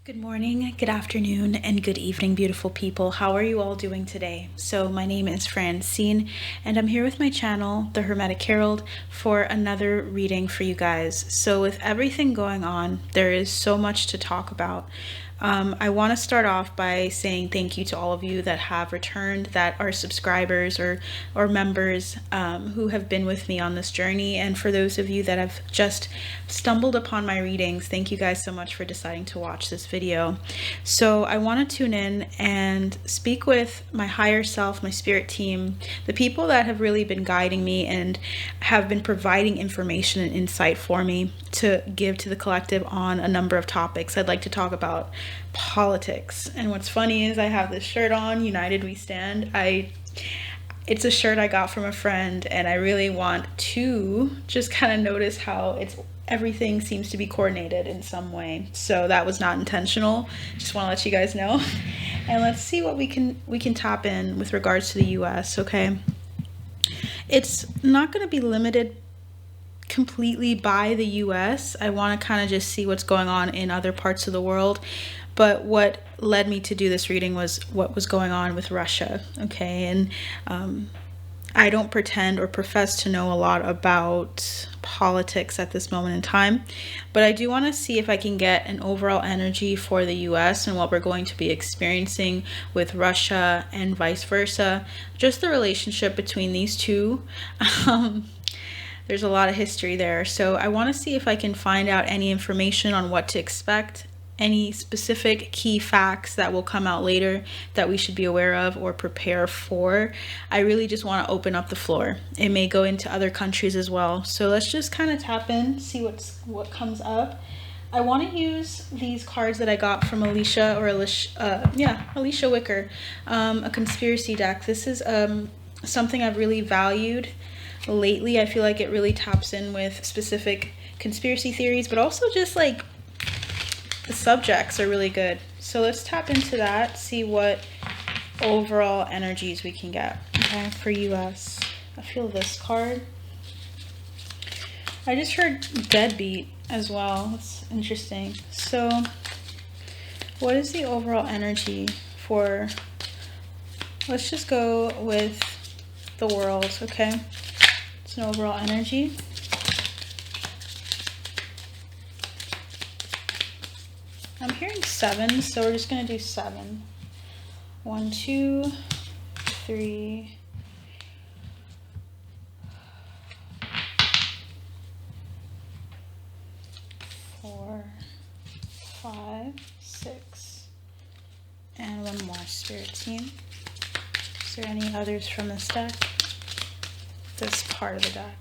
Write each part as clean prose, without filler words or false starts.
Good morning, good afternoon, and good evening, beautiful people. How are you all doing today? So my name is Francine, and I'm here with my channel, The Hermetic Herald, for another reading for you guys. So with everything going on, there is so much to talk about. I want to start off by saying thank you to all of you that have returned, that are subscribers or members who have been with me on this journey. And for those of you that have just stumbled upon my readings, thank you guys so much for deciding to watch this video. So I want to tune in and speak with my higher self, my spirit team, the people that have really been guiding me and have been providing information and insight for me to give to the collective on a number of topics. I'd like to talk about politics. And what's funny is I have this shirt on, United We Stand. It's a shirt I got from a friend, and I really want to just kind of notice how everything seems to be coordinated in some way. So that was not intentional. Just want to let you guys know. And let's see what we can tap in with regards to the US, okay? It's not going to be limited completely by the US. I want to kind of just see what's going on in other parts of the world. But what led me to do this reading was what was going on with Russia, okay? And I don't pretend or profess to know a lot about politics at this moment in time, but I do want to see if I can get an overall energy for the US and what we're going to be experiencing with Russia and vice versa. Just the relationship between these two. There's a lot of history there. So I want to see if I can find out any information on what to expect, any specific key facts that will come out later that we should be aware of or prepare for. I really just want to open up the floor. It may go into other countries as well. So let's just kind of tap in, see what comes up. I want to use these cards that I got from Alicia Wicker, a conspiracy deck. This is something I've really valued lately. I feel like it really taps in with specific conspiracy theories, but also just like the subjects are really good. So let's tap into that, see what overall energies we can get, okay, for US. I feel this card. I just heard deadbeat as well. It's interesting. So what is the overall energy for, let's just go with the world, okay? It's an overall energy. I'm hearing 7, so we're just going to do 7. 1, 2, 3, 4, 5, 6, and one more, spirit team. Is there any others from this deck? This part of the deck.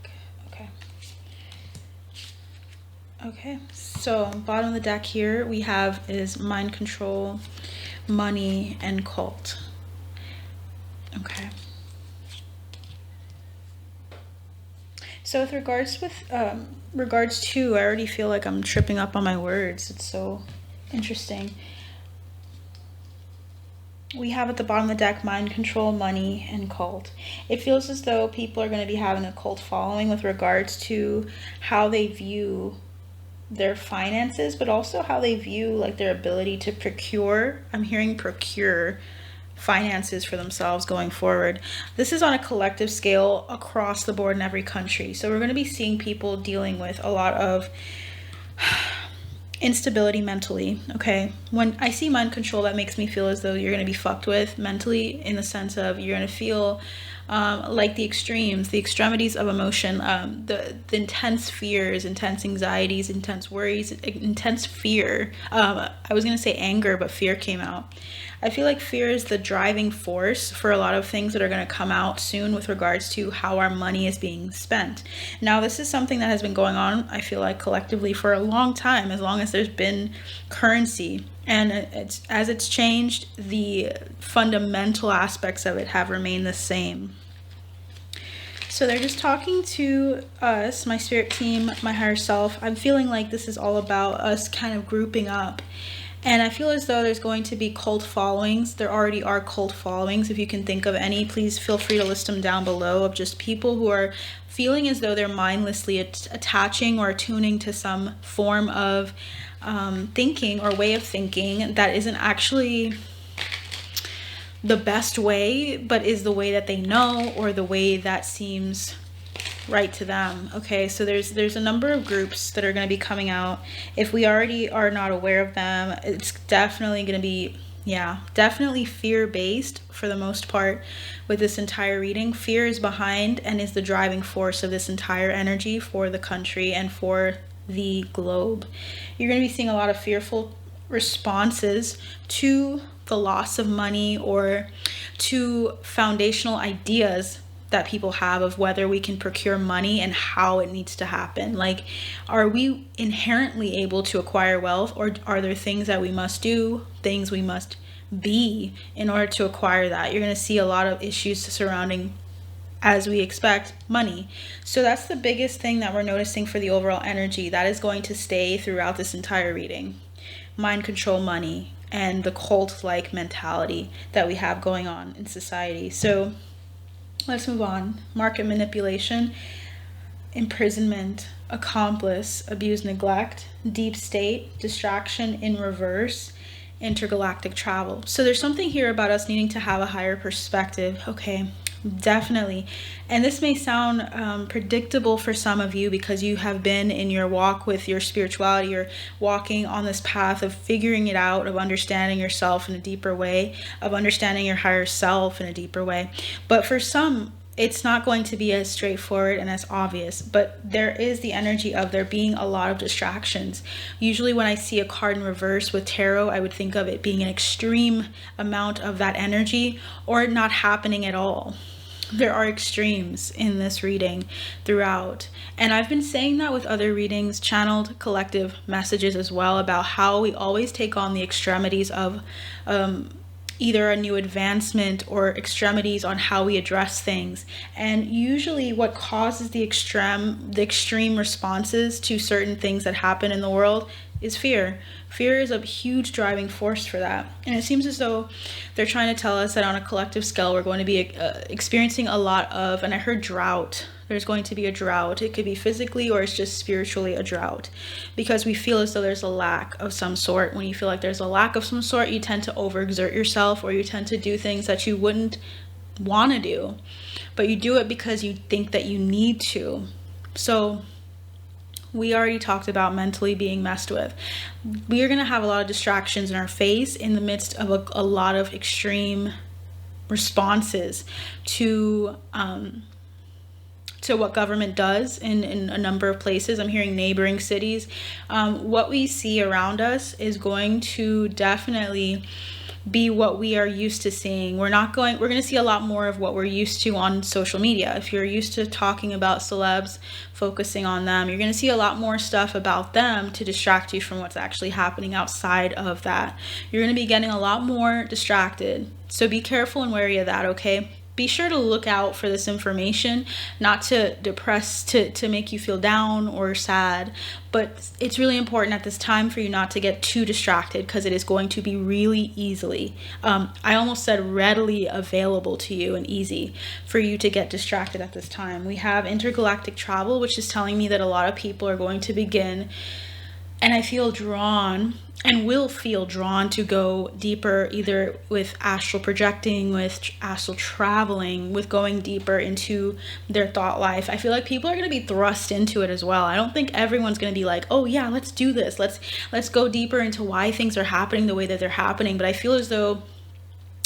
Okay, so bottom of the deck here we have is mind control, money, and cult. Okay. So with regards to, I already feel like I'm tripping up on my words. It's so interesting. We have at the bottom of the deck mind control, money, and cult. It feels as though people are going to be having a cult following with regards to how they view their finances, but also how they view like their ability to procure. I'm hearing procure finances for themselves going forward. This is on a collective scale across the board in every country. So we're going to be seeing people dealing with a lot of instability mentally, okay? When I see mind control, that makes me feel as though you're going to be fucked with mentally, in the sense of you're going to feel like the extremities of emotion, the intense fears, intense anxieties, intense worries, intense fear. I was going to say anger, but fear came out. I feel like fear is the driving force for a lot of things that are going to come out soon with regards to how our money is being spent. Now, this is something that has been going on, I feel like, collectively for a long time, as long as there's been currency. And as it's changed, the fundamental aspects of it have remained the same. So they're just talking to us, my spirit team, my higher self. I'm feeling like this is all about us kind of grouping up. And I feel as though there's going to be cult followings. There already are cult followings. If you can think of any, please feel free to list them down below, of just people who are feeling as though they're mindlessly attaching or attuning to some form of thinking or way of thinking that isn't actually the best way, but is the way that they know, or the way that seems right to them. Okay, so there's a number of groups that are going to be coming out. If we already are not aware of them, it's definitely going to be, yeah, definitely fear-based for the most part with this entire reading. Fear is behind and is the driving force of this entire energy for the country and for the globe. You're going to be seeing a lot of fearful responses to the loss of money, or to foundational ideas that people have of whether we can procure money and how it needs to happen. Like, are we inherently able to acquire wealth, or are there things that we must do, things we must be in order to acquire that? You're going to see a lot of issues surrounding, as we expect, money. So that's the biggest thing that we're noticing for the overall energy that is going to stay throughout this entire reading. Mind control, money, and the cult-like mentality that we have going on in society. So let's move on. Market manipulation, imprisonment, accomplice, abuse, neglect, deep state, distraction in reverse, intergalactic travel. So there's something here about us needing to have a higher perspective. Okay, definitely. And this may sound predictable for some of you, because you have been in your walk with your spirituality, or walking on this path of figuring it out, of understanding yourself in a deeper way, of understanding your higher self in a deeper way. But for some, it's not going to be as straightforward and as obvious, but there is the energy of there being a lot of distractions. Usually when I see a card in reverse with tarot, I would think of it being an extreme amount of that energy, or it not happening at all. There are extremes in this reading throughout. And I've been saying that with other readings, channeled collective messages as well, about how we always take on the extremities of either a new advancement or extremities on how we address things. And usually what causes the extreme responses to certain things that happen in the world is fear. Fear is a huge driving force for that. And it seems as though they're trying to tell us that on a collective scale, we're going to be experiencing a lot of, and I heard drought. There's going to be a drought. It could be physically, or it's just spiritually a drought, because we feel as though there's a lack of some sort. When you feel like there's a lack of some sort, you tend to overexert yourself, or you tend to do things that you wouldn't want to do, but you do it because you think that you need to. So we already talked about mentally being messed with. We are going to have a lot of distractions in our face in the midst of a lot of extreme responses to what government does in a number of places. I'm hearing neighboring cities. What we see around us is going to definitely be what we are used to seeing. We're going to see a lot more of what we're used to on social media. If you're used to talking about celebs, focusing on them, you're going to see a lot more stuff about them to distract you from what's actually happening outside of that. You're going to be getting a lot more distracted. So be careful and wary of that, okay? Be sure to look out for this information, not to depress, to make you feel down or sad, but it's really important at this time for you not to get too distracted, because it is going to be really easily, I almost said readily available to you and easy for you to get distracted at this time. We have intergalactic travel, which is telling me that a lot of people are going to begin, and I feel drawn, and will feel drawn to go deeper, either with astral projecting, with astral traveling, with going deeper into their thought life. I feel like people are going to be thrust into it as well. I don't think everyone's going to be like, oh yeah, let's do this. Let's go deeper into why things are happening the way that they're happening. But I feel as though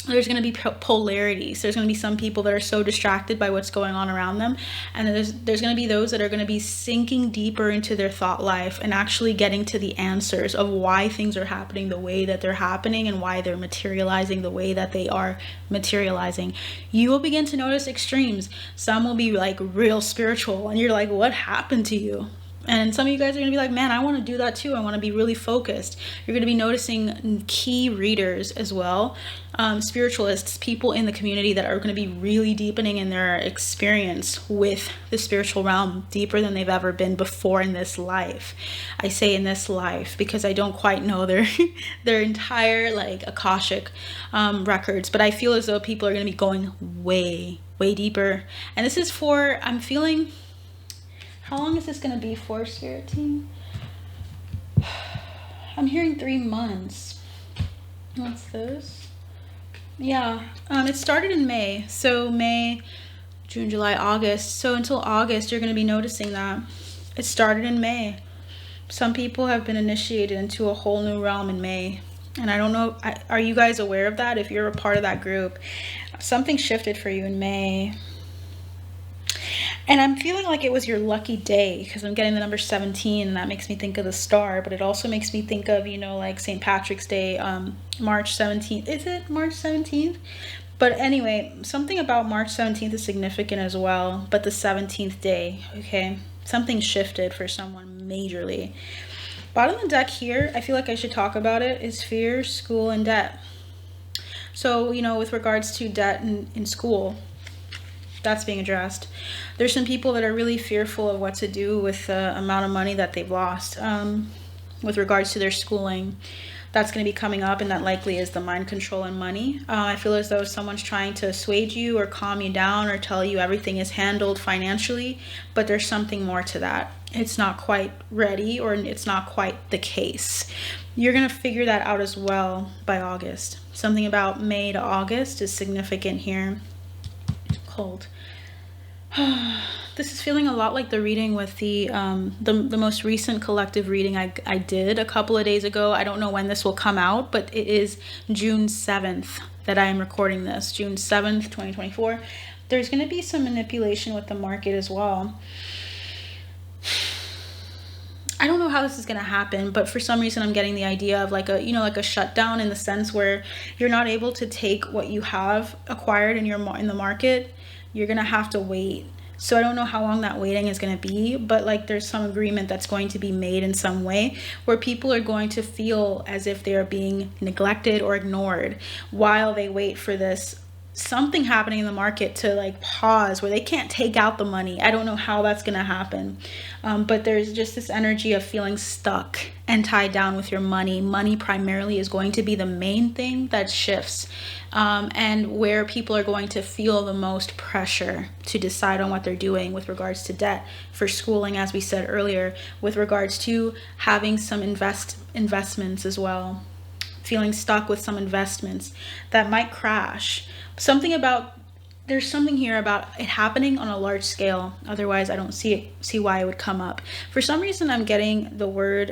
there's going to be polarities. There's going to be some people that are so distracted by what's going on around them, and then there's going to be those that are going to be sinking deeper into their thought life and actually getting to the answers of why things are happening the way that they're happening, and why they're materializing the way that they are materializing. You will begin to notice extremes. Some will be like real spiritual, and you're like, what happened to you? And some of you guys are going to be like, man, I want to do that too. I want to be really focused. You're going to be noticing key readers as well, spiritualists, people in the community that are going to be really deepening in their experience with the spiritual realm, deeper than they've ever been before in this life. I say in this life because I don't quite know their entire like Akashic records, but I feel as though people are going to be going way, way deeper. And this is for, I'm feeling... How long is this going to be for, Spirit Team? I'm hearing 3 months. What's this? Yeah, it started in May. So May, June, July, August. So until August, you're going to be noticing that. It started in May. Some people have been initiated into a whole new realm in May. And I don't know, are you guys aware of that? If you're a part of that group, something shifted for you in May. And I'm feeling like it was your lucky day because I'm getting the number 17, and that makes me think of the star, but it also makes me think of, you know, like St. Patrick's Day, March 17th. Is it March 17th? But anyway, something about March 17th is significant as well, but the 17th day, okay? Something shifted for someone majorly. Bottom of the deck here, I feel like I should talk about it, is fear, school, and debt. So, you know, with regards to debt in school, that's being addressed. There's some people that are really fearful of what to do with the amount of money that they've lost with regards to their schooling. That's going to be coming up, and that likely is the mind control and money. I feel as though someone's trying to assuage you or calm you down or tell you everything is handled financially, but there's something more to that. It's not quite ready, or it's not quite the case. You're going to figure that out as well by August. Something about May to August is significant here. Cold. This is feeling a lot like the reading with the most recent collective reading I did a couple of days ago. I don't know when this will come out, but it is June 7th that I am recording this. June 7th, 2024. There's going to be some manipulation with the market as well. I don't know how this is going to happen, but for some reason I'm getting the idea of like a, you know, like a shutdown, in the sense where you're not able to take what you have acquired in the market. You're going to have to wait. So I don't know how long that waiting is going to be, but like there's some agreement that's going to be made in some way where people are going to feel as if they are being neglected or ignored while they wait for this something happening in the market to like pause, where they can't take out the money. I don't know how that's going to happen. But there's just this energy of feeling stuck and tied down with your money. Money primarily is going to be the main thing that shifts, and where people are going to feel the most pressure to decide on what they're doing with regards to debt for schooling, as we said earlier, with regards to having some investments as well, feeling stuck with some investments that might crash. There's something here about it happening on a large scale. Otherwise, I don't see why it would come up. For some reason, I'm getting the word,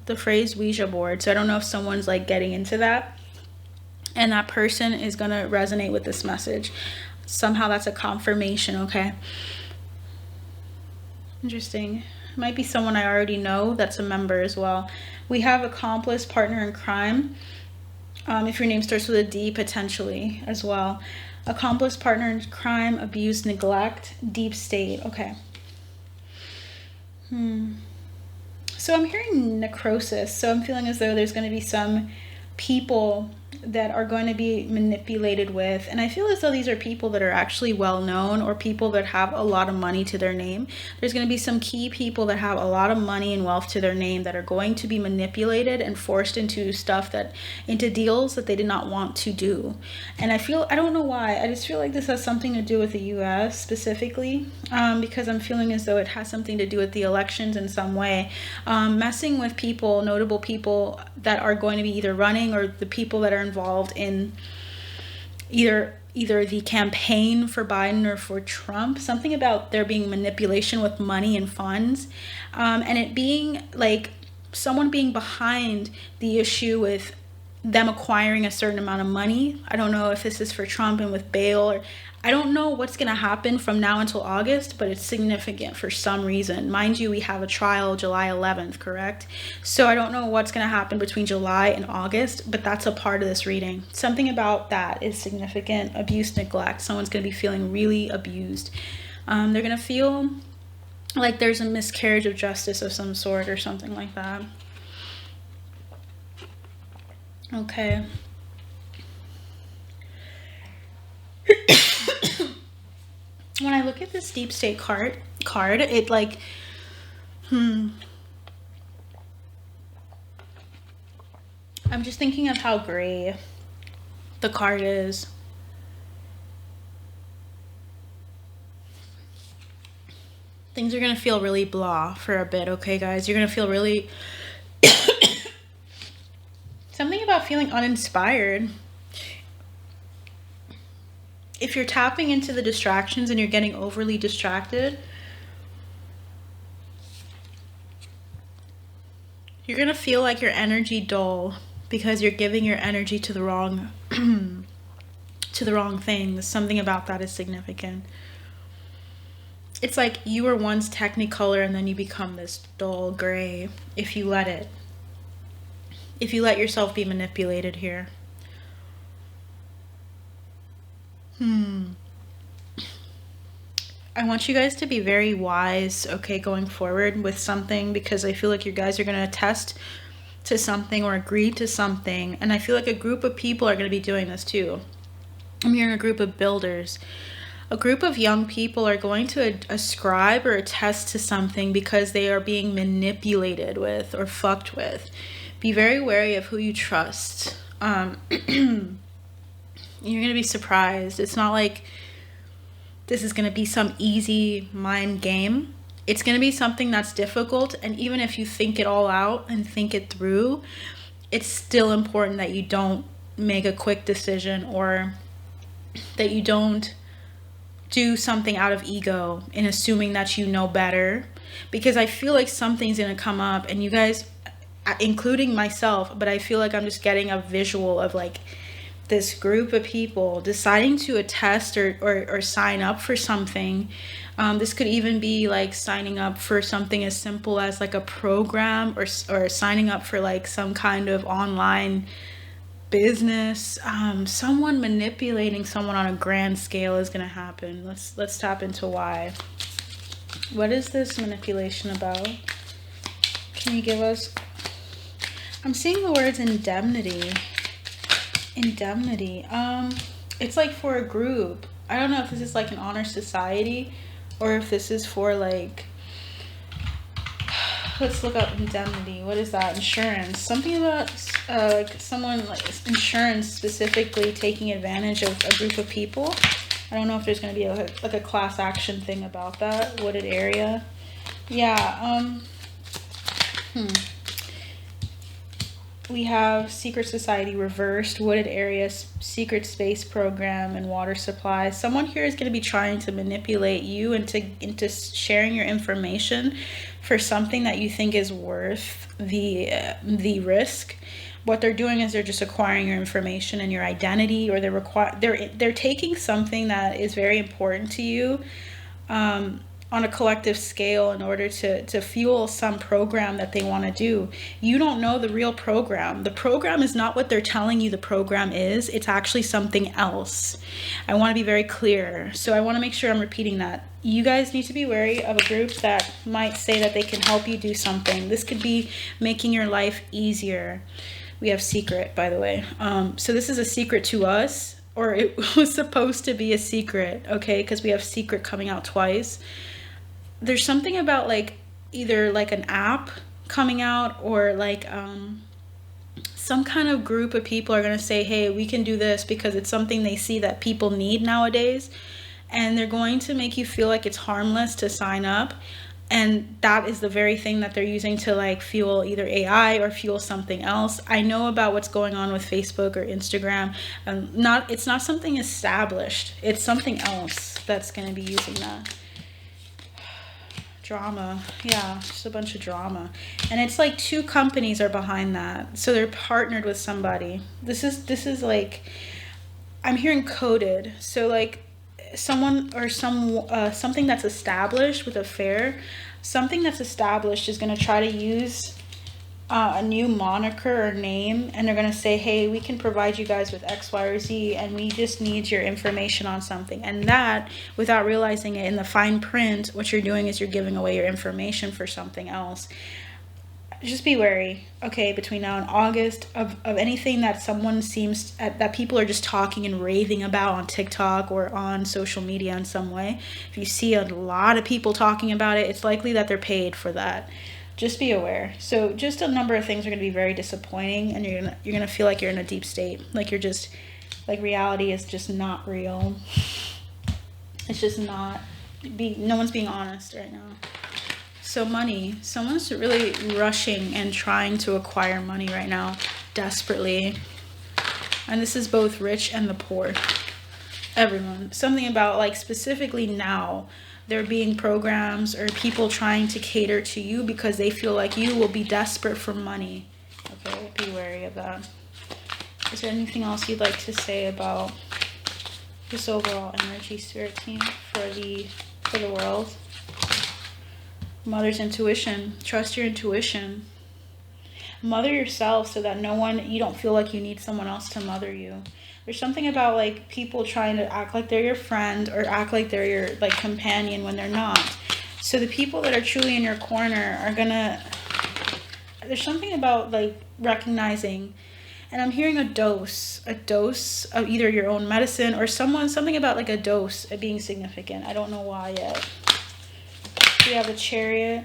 the phrase Ouija board. So I don't know if someone's like getting into that, and that person is going to resonate with this message. Somehow that's a confirmation, okay? Interesting. It might be someone I already know that's a member as well. We have accomplice, partner in crime. If your name starts with a D, potentially as well. Accomplice, partner in crime, abuse, neglect, deep state. Okay. So I'm hearing necrosis. So I'm feeling as though there's going to be some people that are going to be manipulated with, and I feel as though these are people that are actually well known, or people that have a lot of money to their name. There's going to be some key people that have a lot of money and wealth to their name that are going to be manipulated and forced into deals that they did not want to do. And I don't know why, I just feel like this has something to do with the US specifically, because I'm feeling as though it has something to do with the elections in some way, messing with people, notable people that are going to be either running, or the people that are involved in either the campaign for Biden or for Trump. Something about there being manipulation with money and funds, and it being like someone being behind the issue with them acquiring a certain amount of money. I don't know if this is for Trump and with bail, or I don't know what's going to happen from now until August, but it's significant for some reason. Mind you, we have a trial July 11th, correct? So I don't know what's going to happen between July and August, but that's a part of this reading. Something about that is significant. Abuse, neglect. Someone's going to be feeling really abused. They're going to feel like there's a miscarriage of justice of some sort or something like that. Okay. When I look at this deep state card, it like, I'm just thinking of how gray the card is. Things are gonna feel really blah for a bit, okay, guys? You're gonna feel really about feeling uninspired. If you're tapping into the distractions and you're getting overly distracted, you're gonna feel like your energy dull because you're giving your energy to the wrong to the wrong things. Something about that is significant. It's like you were once technicolor and then you become this dull gray if you let it. If you let yourself be manipulated here. I want you guys to be very wise, okay, going forward with something, because I feel like you guys are going to attest to something or agree to something. And I feel like a group of people are going to be doing this too. I'm hearing a group of builders. A group of young people are going to ascribe or attest to something because they are being manipulated with or fucked with. Be very wary of who you trust. You're going to be surprised. It's not like this is going to be some easy mind game. It's going to be something that's difficult. And even if you think it all out and think it through, it's still important that you don't make a quick decision, or that you don't do something out of ego in assuming that you know better. Because I feel like something's going to come up, and you guys, including myself, but I feel like I'm just getting a visual of like this group of people deciding to attest or sign up for something. This could even be like signing up for something as simple as like a program, or signing up for like some kind of online business. Someone manipulating someone on a grand scale is going to happen. Let's tap into why. What is this manipulation about? Can you give us... I'm seeing the words indemnity. Indemnity. It's like for a group. I don't know if this is like an honor society, or if this is for like... Let's look up indemnity. What is that? Insurance. Something about like someone, like insurance specifically taking advantage of a group of people. I don't know if there's going to be like a class action thing about that. Wooded area. Yeah. We have secret society reversed, wooded areas, secret space program, and water supply. Someone here is going to be trying to manipulate you into sharing your information for something that you think is worth the risk. What they're doing is they're just acquiring your information and your identity, or they're taking something that is very important to you on a collective scale in order to fuel some program that they want to do. You don't know the real program. The program is not what they're telling you the program is. It's actually something else. I want to be very clear. So I want to make sure I'm repeating that. You guys need to be wary of a group that might say that they can help you do something. This could be making your life easier. We have secret, by the way. So this is a secret to us, or it was supposed to be a secret, okay? Because we have secret coming out twice. There's something about like either like an app coming out, or like some kind of group of people are going to say, hey, we can do this because it's something they see that people need nowadays. And they're going to make you feel like it's harmless to sign up. And that is the very thing that they're using to like fuel either AI or fuel something else. I know about what's going on with Facebook or Instagram. It's not something established. It's something else that's going to be using that. Drama. Yeah, just a bunch of drama. And it's like 2 companies are behind that. So they're partnered with somebody. This is like, I'm hearing coded. So like someone or something that's established with a fair, something that's established is going to try to use a new moniker or name, and they're going to say, hey, we can provide you guys with X, Y, or Z, and we just need your information on something. And that, without realizing it in the fine print, what you're doing is you're giving away your information for something else. Just be wary, okay, between now and August of anything that someone seems that people are just talking and raving about on TikTok or on social media in some way. If you see a lot of people talking about it, it's likely that they're paid for that. Just be aware. So just a number of things are going to be very disappointing, and you're gonna feel like you're in a deep state, like you're just like reality is just not real. It's just not. No one's being honest right now. So money, someone's really rushing and trying to acquire money right now, desperately. And this is both rich and the poor. Everyone. Something about like specifically now there being programs or people trying to cater to you because they feel like you will be desperate for money. Okay, be wary of that. Is there anything else you'd like to say about this overall energy, spirit team, for the world? Mother's intuition. Trust your intuition. Mother yourself so that you don't feel like you need someone else to mother you. There's something about like people trying to act like they're your friend or act like they're your like companion when they're not. So the people that are truly in your corner are gonna, there's something about like recognizing, and I'm hearing a dose of either your own medicine or something about like a dose of being significant. I don't know why yet. We have the Chariot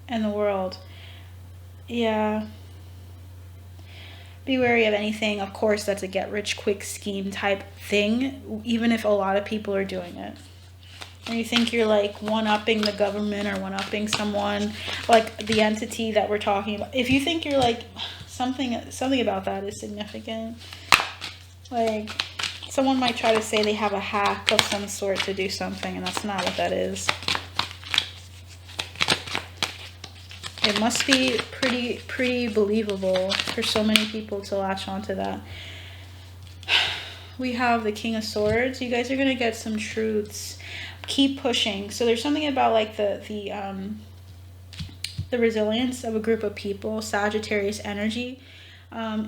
and the World. Yeah. Be wary of anything, of course, that's a get-rich-quick scheme type thing, even if a lot of people are doing it. And you think you're like one-upping the government or one-upping someone, like the entity that we're talking about. If you think you're like something about that is significant, like someone might try to say they have a hack of some sort to do something, and that's not what that is. It must be pretty believable for so many people to latch onto that. We have the King of Swords. You guys are going to get some truths. Keep pushing. So there's something about like the resilience of a group of people. Sagittarius energy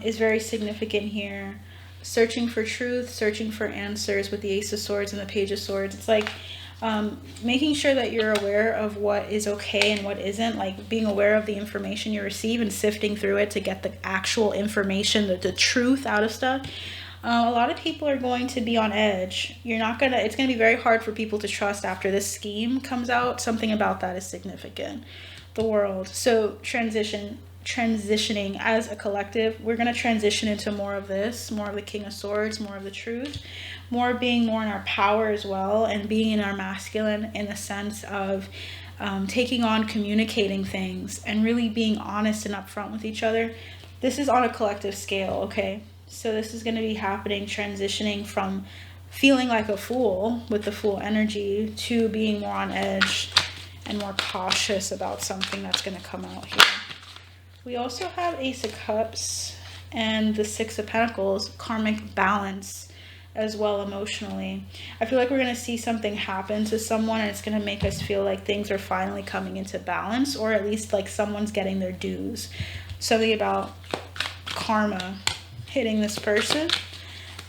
is very significant here. Searching for truth, searching for answers with the Ace of Swords and the Page of Swords. It's like making sure that you're aware of what is okay and what isn't, like being aware of the information you receive and sifting through it to get the actual information, the truth out of stuff. A lot of people are going to be on edge. It's going to be very hard for people to trust after this scheme comes out. Something about that is significant. The World. So transitioning as a collective, we're going to transition into more of this, more of the King of Swords, more of the truth, being more in our power as well, and being in our masculine in the sense of taking on communicating things and really being honest and upfront with each other. This is on a collective scale, okay? So this is going to be happening, transitioning from feeling like a fool with the Fool energy to being more on edge and more cautious about something that's going to come out here. We also have Ace of Cups and the Six of Pentacles, karmic balance as well emotionally. I feel like we're going to see something happen to someone and it's going to make us feel like things are finally coming into balance, or at least like someone's getting their dues. Something about karma hitting this person.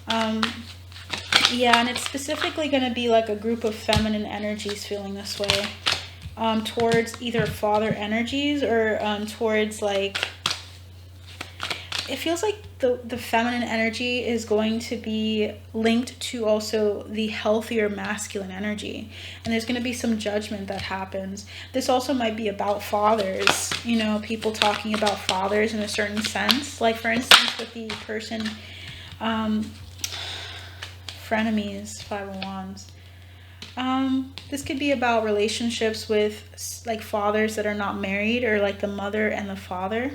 Yeah, and it's specifically going to be like a group of feminine energies feeling this way. Towards either father energies or towards like, it feels like the feminine energy is going to be linked to also the healthier masculine energy, and there's going to be some judgment that happens. This also might be about fathers, you know, people talking about fathers in a certain sense, like for instance with the person frenemies, Five of Wands. This could be about relationships with like fathers that are not married, or like the mother and the father.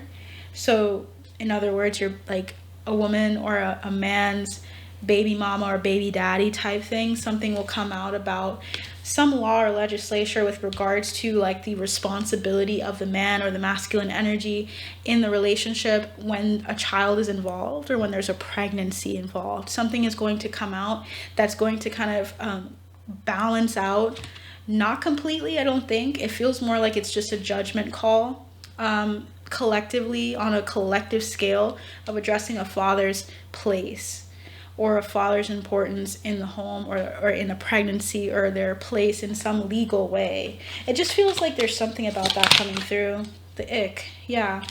So in other words, you're like a woman or a man's baby mama or baby daddy type thing. Something will come out about some law or legislature with regards to like the responsibility of the man or the masculine energy in the relationship when a child is involved or when there's a pregnancy involved. Something is going to come out that's going to kind of balance out, not completely, I don't think. It feels more like it's just a judgment call collectively, on a collective scale, of addressing a father's place or a father's importance in the home or in a pregnancy, or their place in some legal way. It just feels like there's something about that coming through. The ick, yeah.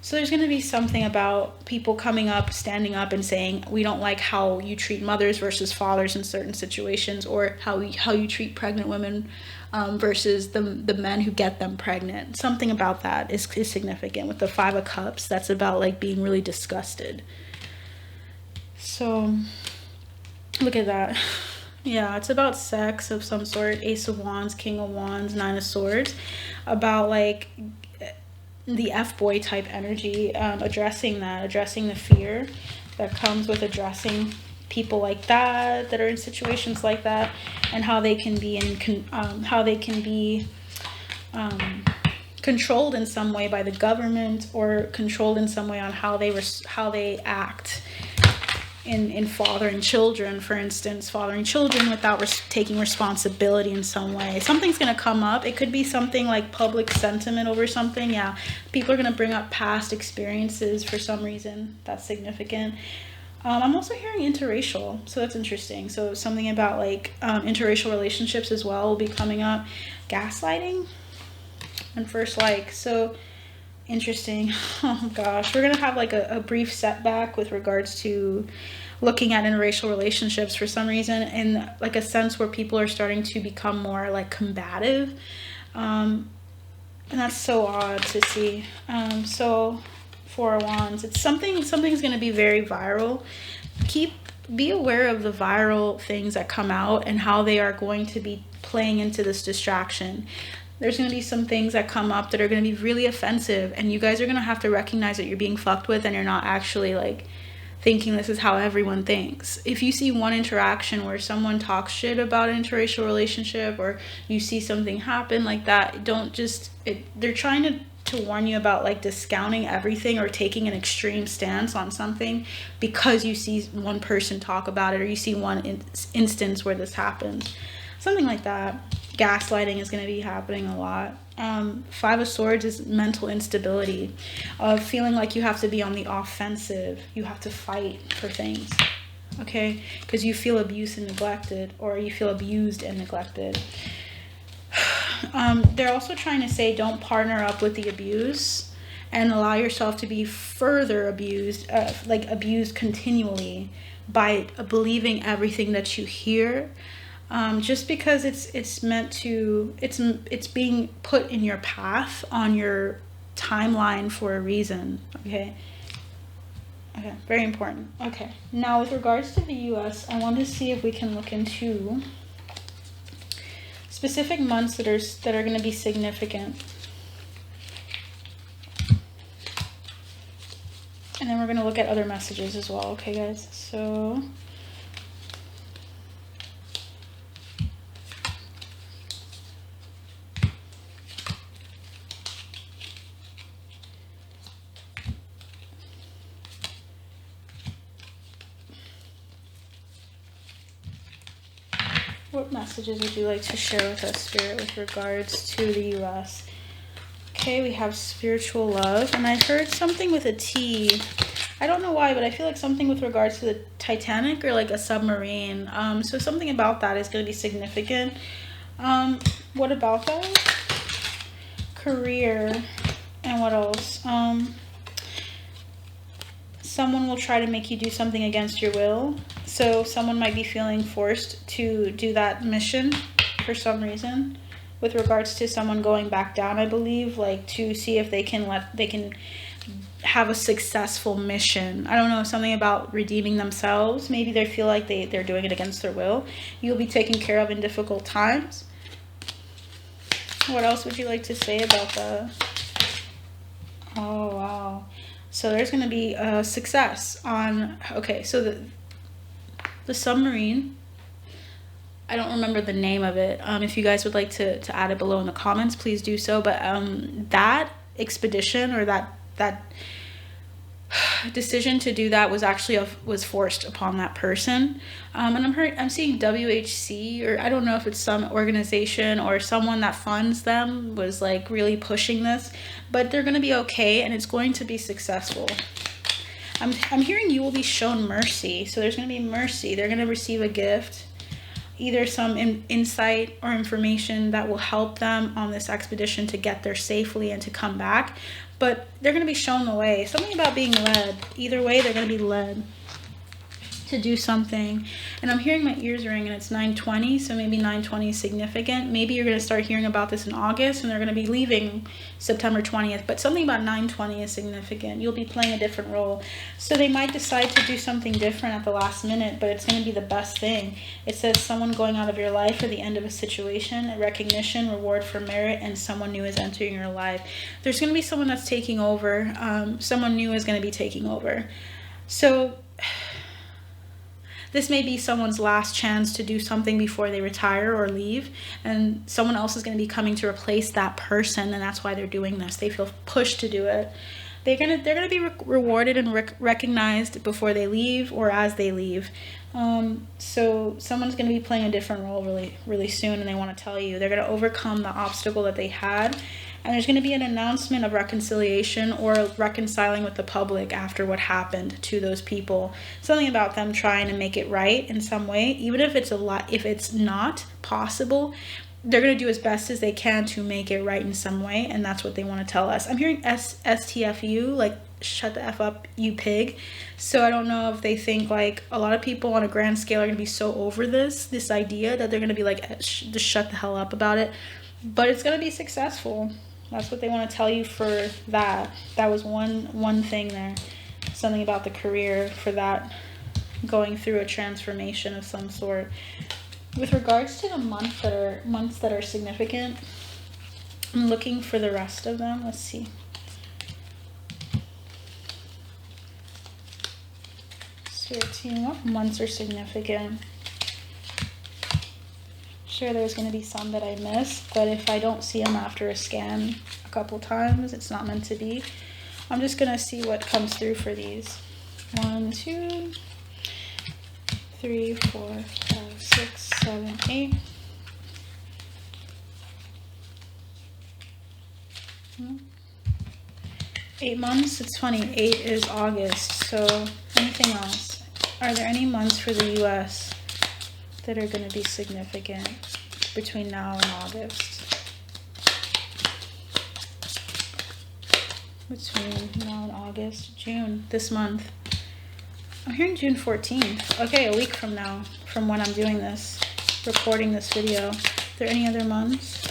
So there's going to be something about people coming up, standing up and saying, we don't like how you treat mothers versus fathers in certain situations, or how you treat pregnant women versus the men who get them pregnant. Something about that is significant. With the Five of Cups, that's about like being really disgusted. So look at that. Yeah, it's about sex of some sort. Ace of Wands, King of Wands, Nine of Swords. About like the F-boy type energy, addressing the fear that comes with addressing people like that are in situations like that, and how they can be controlled in some way by the government, or controlled in some way on how they act in fathering children, for instance, fathering children without taking responsibility in some way. Something's going to come up. It could be something like public sentiment over something. Yeah, people are going to bring up past experiences for some reason. That's significant. I'm also hearing interracial, so that's interesting. So something about like interracial relationships as well will be coming up. Gaslighting and first like, so interesting. Oh gosh, we're gonna have like a brief setback with regards to looking at interracial relationships for some reason, in like a sense where people are starting to become more like combative, and that's so odd to see. So Four of Wands, it's something's going to be very viral. Be aware of the viral things that come out and how they are going to be playing into this distraction. There's going to be some things that come up that are going to be really offensive, and you guys are going to have to recognize that you're being fucked with, and you're not actually like thinking this is how everyone thinks. If you see one interaction where someone talks shit about an interracial relationship, or you see something happen like that, don't just they're trying to warn you about like discounting everything or taking an extreme stance on something because you see one person talk about it, or you see one instance where this happens. Something like that. Gaslighting is going to be happening a lot. Five of Swords is mental instability, of feeling like you have to be on the offensive. You have to fight for things, okay? Because you feel abused and neglected, or you feel abused and neglected. They're also trying to say don't partner up with the abuse and allow yourself to be further abused, like abused continually by believing everything that you hear. Just because it's meant to, it's being put in your path on your timeline for a reason. Okay, very important. Okay, now with regards to the US, I want to see if we can look into specific months that are going to be significant, and then we're going to look at other messages as well. Okay guys, so what messages would you like to share with us, Spirit, with regards to the US? Okay, we have spiritual love, and I heard something with a T. I don't know why, but I feel like something with regards to the Titanic, or like a submarine. So something about that is going to be significant. What about that? Career, and what else? Someone will try to make you do something against your will. So someone might be feeling forced to do that mission for some reason, with regards to someone going back down, I believe, like to see if they can have a successful mission. I don't know, something about redeeming themselves. Maybe they feel like they're doing it against their will. You'll be taken care of in difficult times. What else would you like to say about that? Oh, wow. So there's going to be a success on, okay, so the submarine, I don't remember the name of it. If you guys would like to add it below in the comments, please do so. But that expedition, or that decision to do that was actually was forced upon that person. And I'm seeing WHC, or I don't know if it's some organization or someone that funds them, was like really pushing this, but they're going to be okay, and it's going to be successful. I'm hearing you will be shown mercy. So there's going to be mercy. They're going to receive a gift, either some insight or information that will help them on this expedition to get there safely and to come back. But they're going to be shown the way. Something about being led. Either way, they're going to be led to do something. And I'm hearing my ears ring, and it's 9:20, so maybe 9:20 is significant. Maybe you're going to start hearing about this in August, and they're going to be leaving September 20th. But something about 9:20 is significant. You'll be playing a different role. So they might decide to do something different at the last minute, but it's going to be the best thing. It says someone going out of your life, or the end of a situation, a recognition, reward for merit, and someone new is entering your life. There's going to be someone that's taking over. Someone new is going to be taking over. So this may be someone's last chance to do something before they retire or leave, and someone else is going to be coming to replace that person, and that's why they're doing this. They feel pushed to do it. They're gonna be rewarded and recognized before they leave or as they leave. So someone's gonna be playing a different role really soon, and they want to tell you they're gonna overcome the obstacle that they had, and there's gonna be an announcement of reconciliation or reconciling with the public after what happened to those people. Something about them trying to make it right in some way, even if it's not possible. They're going to do as best as they can to make it right in some way, and that's what they want to tell us. I'm hearing STFU, like shut the F up, you pig. So I don't know if they think like a lot of people on a grand scale are going to be so over this idea that they're going to be like, just shut the hell up about it. But it's going to be successful. That's what they want to tell you for that. That was one thing there. Something about the career for that, going through a transformation of some sort. With regards to the months that are significant, I'm looking for the rest of them. Let's see. What months are significant? Sure, there's going to be some that I missed, but if I don't see them after a scan a couple times, it's not meant to be. I'm just going to see what comes through for these. 1, 2, 3, 4, 5, 6, 7, 8. 8 months. It's funny. 8 is August. So anything else? Are there any months for the U.S. that are going to be significant between now and August? Between now and August, June, this month. I'm hearing June 14th. Okay, a week from now, from when I'm doing this, recording this video. Are there any other months?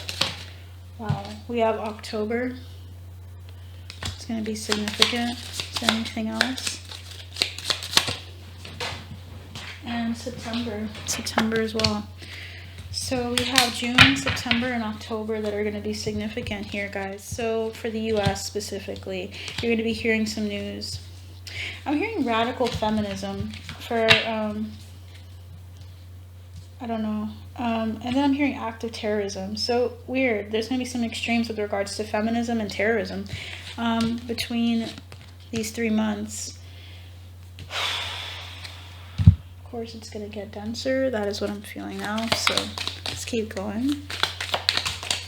Wow, we have October. It's going to be significant. Is there anything else? And September as well. So we have June, September, and October that are going to be significant here, guys. So for the U.S. specifically, you're going to be hearing some news. I'm hearing radical feminism for, I don't know. And then I'm hearing active terrorism. So weird. There's going to be some extremes with regards to feminism and terrorism between these 3 months. Of course, it's going to get denser. That is what I'm feeling now. So let's keep going.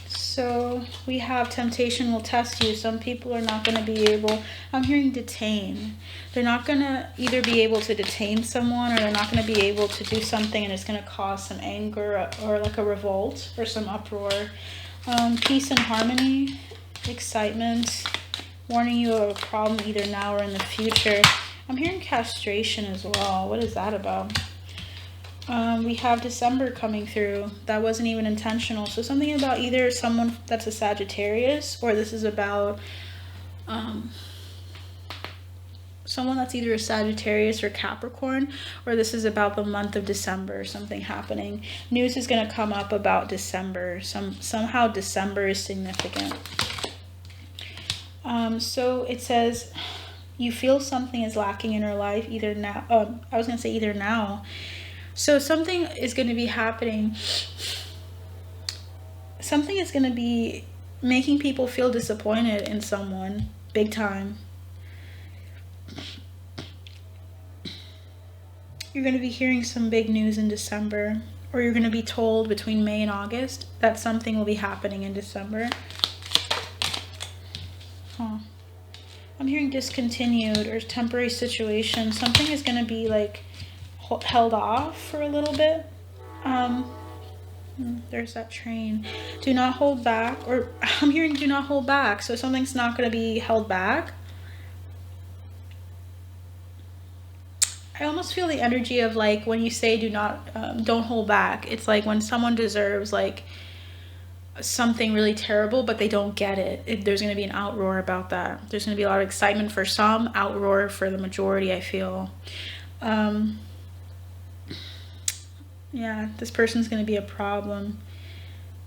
So we have temptation will test you. Some people are not going to be able, I'm hearing detain. They're not going to either be able to detain someone, or they're not going to be able to do something and it's going to cause some anger or like a revolt or some uproar. Peace and harmony, excitement, warning you of a problem either now or in the future. I'm hearing castration as well. What is that about? We have December coming through. That wasn't even intentional. So something about either someone that's a Sagittarius, or this is about someone that's either a Sagittarius or Capricorn, or this is about the month of December, something happening. News is going to come up about December. Somehow December is significant. So it says you feel something is lacking in your life either now. I was going to say either now. So something is going to be happening. Something is going to be making people feel disappointed in someone big time. You're going to be hearing some big news in December, or you're going to be told between May and August that something will be happening in December. I'm hearing discontinued or temporary situation. Something is going to be like held off for a little bit. There's that train. Do not hold back, or I'm hearing do not hold back. So something's not going to be held back. I almost feel the energy of like when you say don't hold back. It's like when someone deserves like something really terrible, but they don't get it. There's going to be an outroar about that. There's going to be a lot of excitement for some, outroar for the majority, I feel. Yeah, this person's going to be a problem.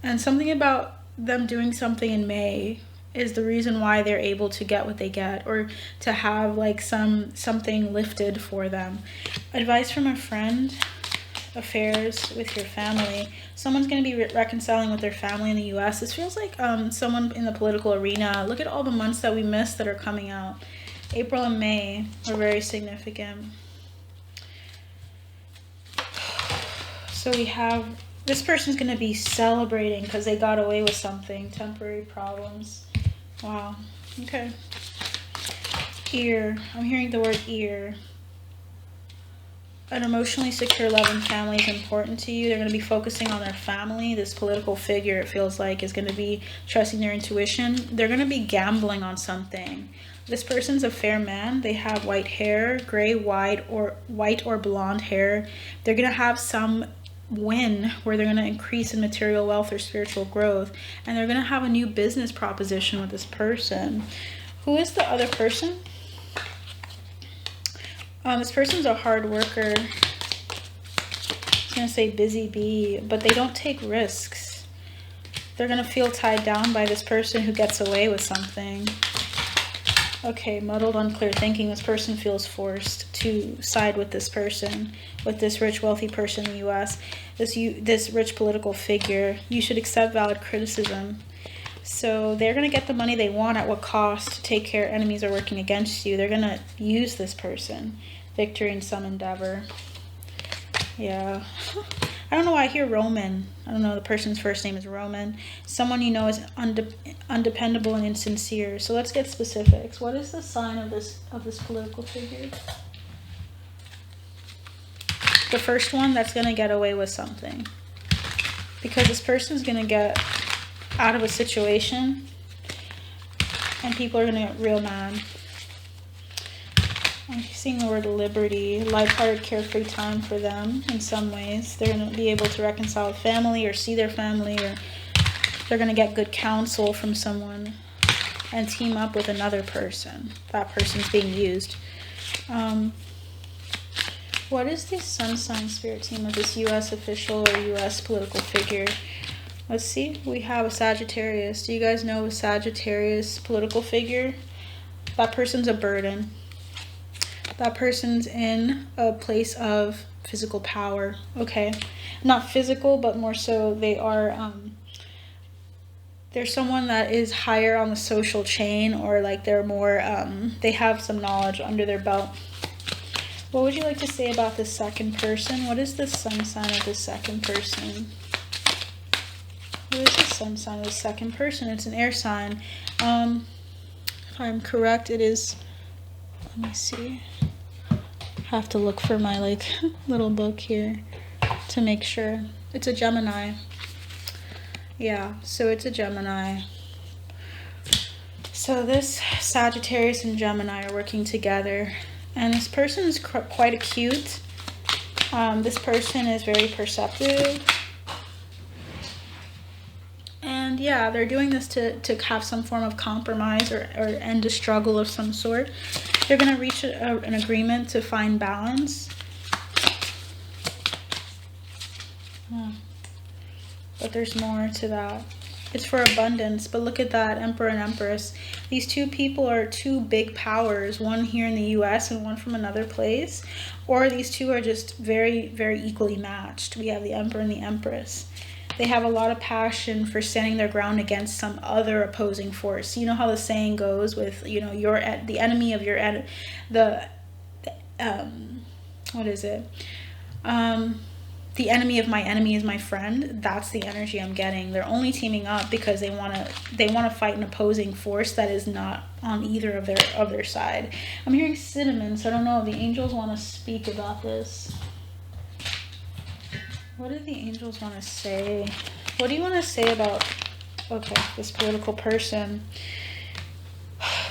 And something about them doing something in May is the reason why they're able to get what they get, or to have like something lifted for them. Advice from a friend. Affairs with your family. Someone's going to be reconciling with their family in the US. This feels like someone in the political arena. Look at all the months that we missed that are coming out. April and May are very significant. So we have, this person's going to be celebrating because they got away with something. Temporary problems. Wow. Okay. Ear. I'm hearing the word ear. An emotionally secure love and family is important to you. They're going to be focusing on their family. This political figure, it feels like, is going to be trusting their intuition. They're going to be gambling on something. This person's a fair man. They have white hair, gray, white or blonde hair. They're going to have some win where they're going to increase in material wealth or spiritual growth. And they're going to have a new business proposition with this person. Who is the other person? This person's a hard worker. I was going to say busy bee, but they don't take risks. They're going to feel tied down by this person who gets away with something. Okay, muddled, unclear thinking. This person feels forced to side with this person, with this rich, wealthy person in the US. This rich political figure. You should accept valid criticism. So they're going to get the money they want at what cost to take care enemies are working against you. They're going to use this person. Victory in some endeavor. Yeah. I don't know why I hear Roman. I don't know, the person's first name is Roman. Someone you know is undependable and insincere. So let's get specifics. What is the sign of this political figure? The first one that's going to get away with something. Because this person's going to get out of a situation and people are going to get real mad. I'm seeing the word liberty, lighthearted, carefree time for them in some ways. They're going to be able to reconcile with family or see their family, or they're going to get good counsel from someone and team up with another person. That person's being used. What is the sun sign spirit team of this U.S. official or U.S. political figure? Let's see. We have a Sagittarius. Do you guys know a Sagittarius political figure? That person's a burden. That person's in a place of physical power. Okay. Not physical, but more so they are, they're someone that is higher on the social chain, or like they're more, they have some knowledge under their belt. What would you like to say about the second person? What is the sun sign of the second person? What is the sun sign of the second person? It's an air sign. If I'm correct, it is, let me see. I have to look for my like little book here to make sure. It's a Gemini. Yeah, so it's a Gemini. So this Sagittarius and Gemini are working together. And this person is quite acute. This person is very perceptive. And yeah, they're doing this to have some form of compromise or end a struggle of some sort. They're going to reach an agreement to find balance. But there's more to that. It's for abundance, but look at that, Emperor and Empress. These two people are two big powers, one here in the US and one from another place. Or these two are just very, very equally matched. We have the Emperor and the Empress. They have a lot of passion for standing their ground against some other opposing force. You know how the saying goes with, you know, the enemy of your what is it? The enemy of my enemy is my friend. That's the energy I'm getting. They're only teaming up because they want to fight an opposing force that is not on either of their side. I'm hearing cinnamon, so I don't know if the angels want to speak about this. What do the angels want to say? What do you want to say about, okay, this political person?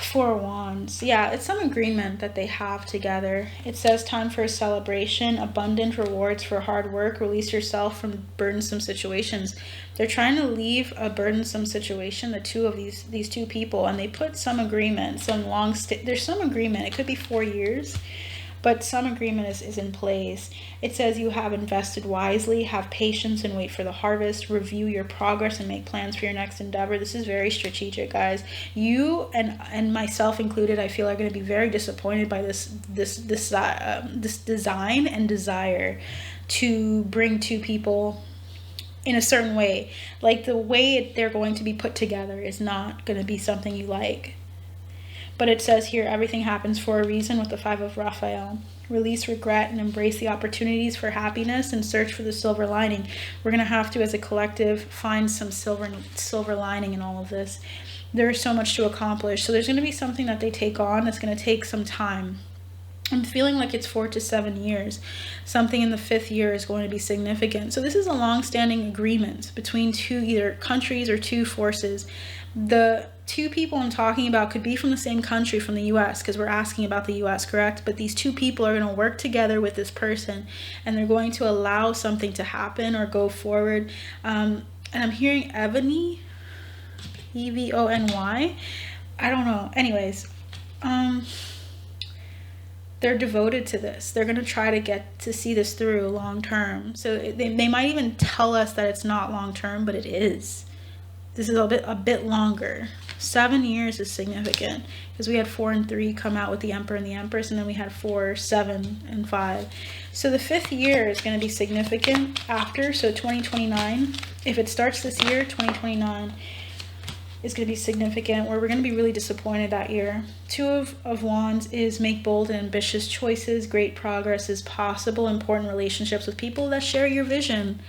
Four of Wands. Yeah, it's some agreement that they have together. It says time for a celebration, abundant rewards for hard work, release yourself from burdensome situations. They're trying to leave a burdensome situation, the two of these two people, and they put some agreement, there's some agreement. It could be 4 years. but some agreement is in place. It says you have invested wisely, have patience and wait for the harvest, review your progress and make plans for your next endeavor. This is very strategic, guys. You and myself included, I feel, are going to be very disappointed by this design and desire to bring two people in a certain way. Like, the way they're going to be put together is not going to be something you like. But it says here, everything happens for a reason with the 5 of Raphael. Release regret and embrace the opportunities for happiness and search for the silver lining. We're going to have to, as a collective, find some silver lining in all of this. There's so much to accomplish. So there's going to be something that they take on that's going to take some time. I'm feeling like it's 4 to 7 years. Something in the 5th year is going to be significant. So this is a long-standing agreement between two either countries or two forces. The two people I'm talking about could be from the same country, from the US, because we're asking about the US, correct? But these two people are going to work together with this person, and they're going to allow something to happen or go forward. And I'm hearing Evony, Evony. I don't know. Anyways, they're devoted to this. They're going to try to get to see this through long term. So they might even tell us that it's not long term, but it is. This is a bit longer. 7 years is significant because we had 4 and 3 come out with the Emperor and the Empress, and then we had 4, 7, and 5. So the 5th year is going to be significant after. So 2029, if it starts this year, 2029 is going to be significant, where we're going to be really disappointed that year. 2 of Wands is make bold and ambitious choices. Great progress is possible. Important relationships with people that share your vision.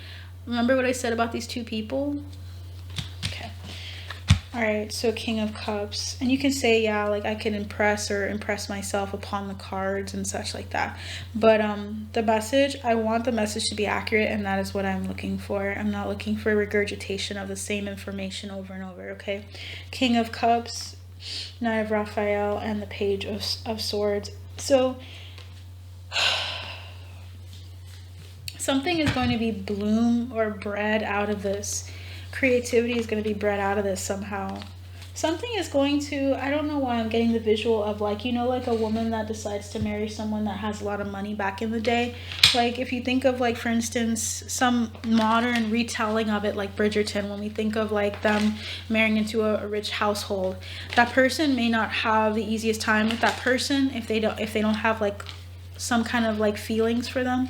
Remember what I said about these two people? Okay. All right, so King of Cups. And you can say, yeah, like I can impress myself upon the cards and such like that. But the message, I want the message to be accurate, and that is what I'm looking for. I'm not looking for regurgitation of the same information over and over, okay? King of Cups, Knight of Raphael, and the Page of Swords. So something is going to be bloom or bred out of this. Creativity is going to be bred out of this somehow. Something is going to, I don't know why I'm getting the visual of, like, you know, like a woman that decides to marry someone that has a lot of money back in the day. Like, if you think of, like, for instance, some modern retelling of it, like Bridgerton, when we think of, like, them marrying into a rich household, that person may not have the easiest time with that person if they don't have, like, some kind of, like, feelings for them.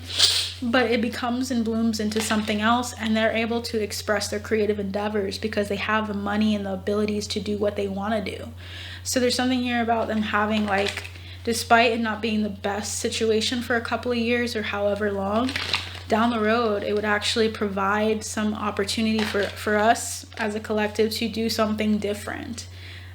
But it becomes and blooms into something else, and they're able to express their creative endeavors because they have the money and the abilities to do what they want to do. So there's something here about them having, like, despite it not being the best situation for a couple of years or however long, down the road, it would actually provide some opportunity for us as a collective to do something different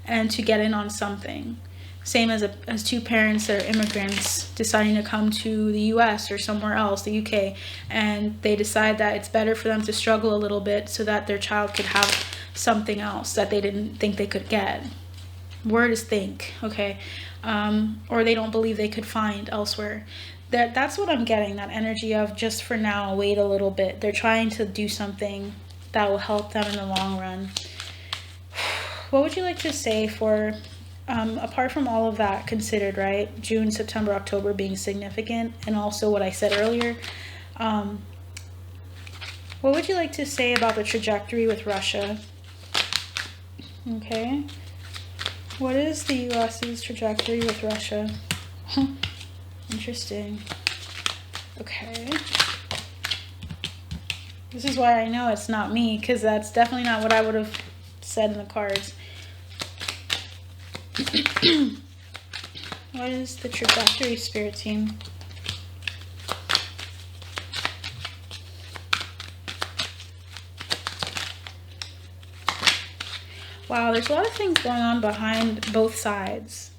and to get in on something. Same as two parents that are immigrants deciding to come to the US or somewhere else, the UK, and they decide that it's better for them to struggle a little bit so that their child could have something else that they didn't think they could get. Word is think, okay? Or they don't believe they could find elsewhere. That's what I'm getting, that energy of just for now, wait a little bit. They're trying to do something that will help them in the long run. What would you like to say for... apart from all of that considered, right? June, September, October being significant, and also what I said earlier. What would you like to say about the trajectory with Russia? Okay. What is the US's trajectory with Russia? Interesting. Okay. This is why I know it's not me, because that's definitely not what I would have said in the cards. What is the trajectory, Spirit Team? Wow, there's a lot of things going on behind both sides.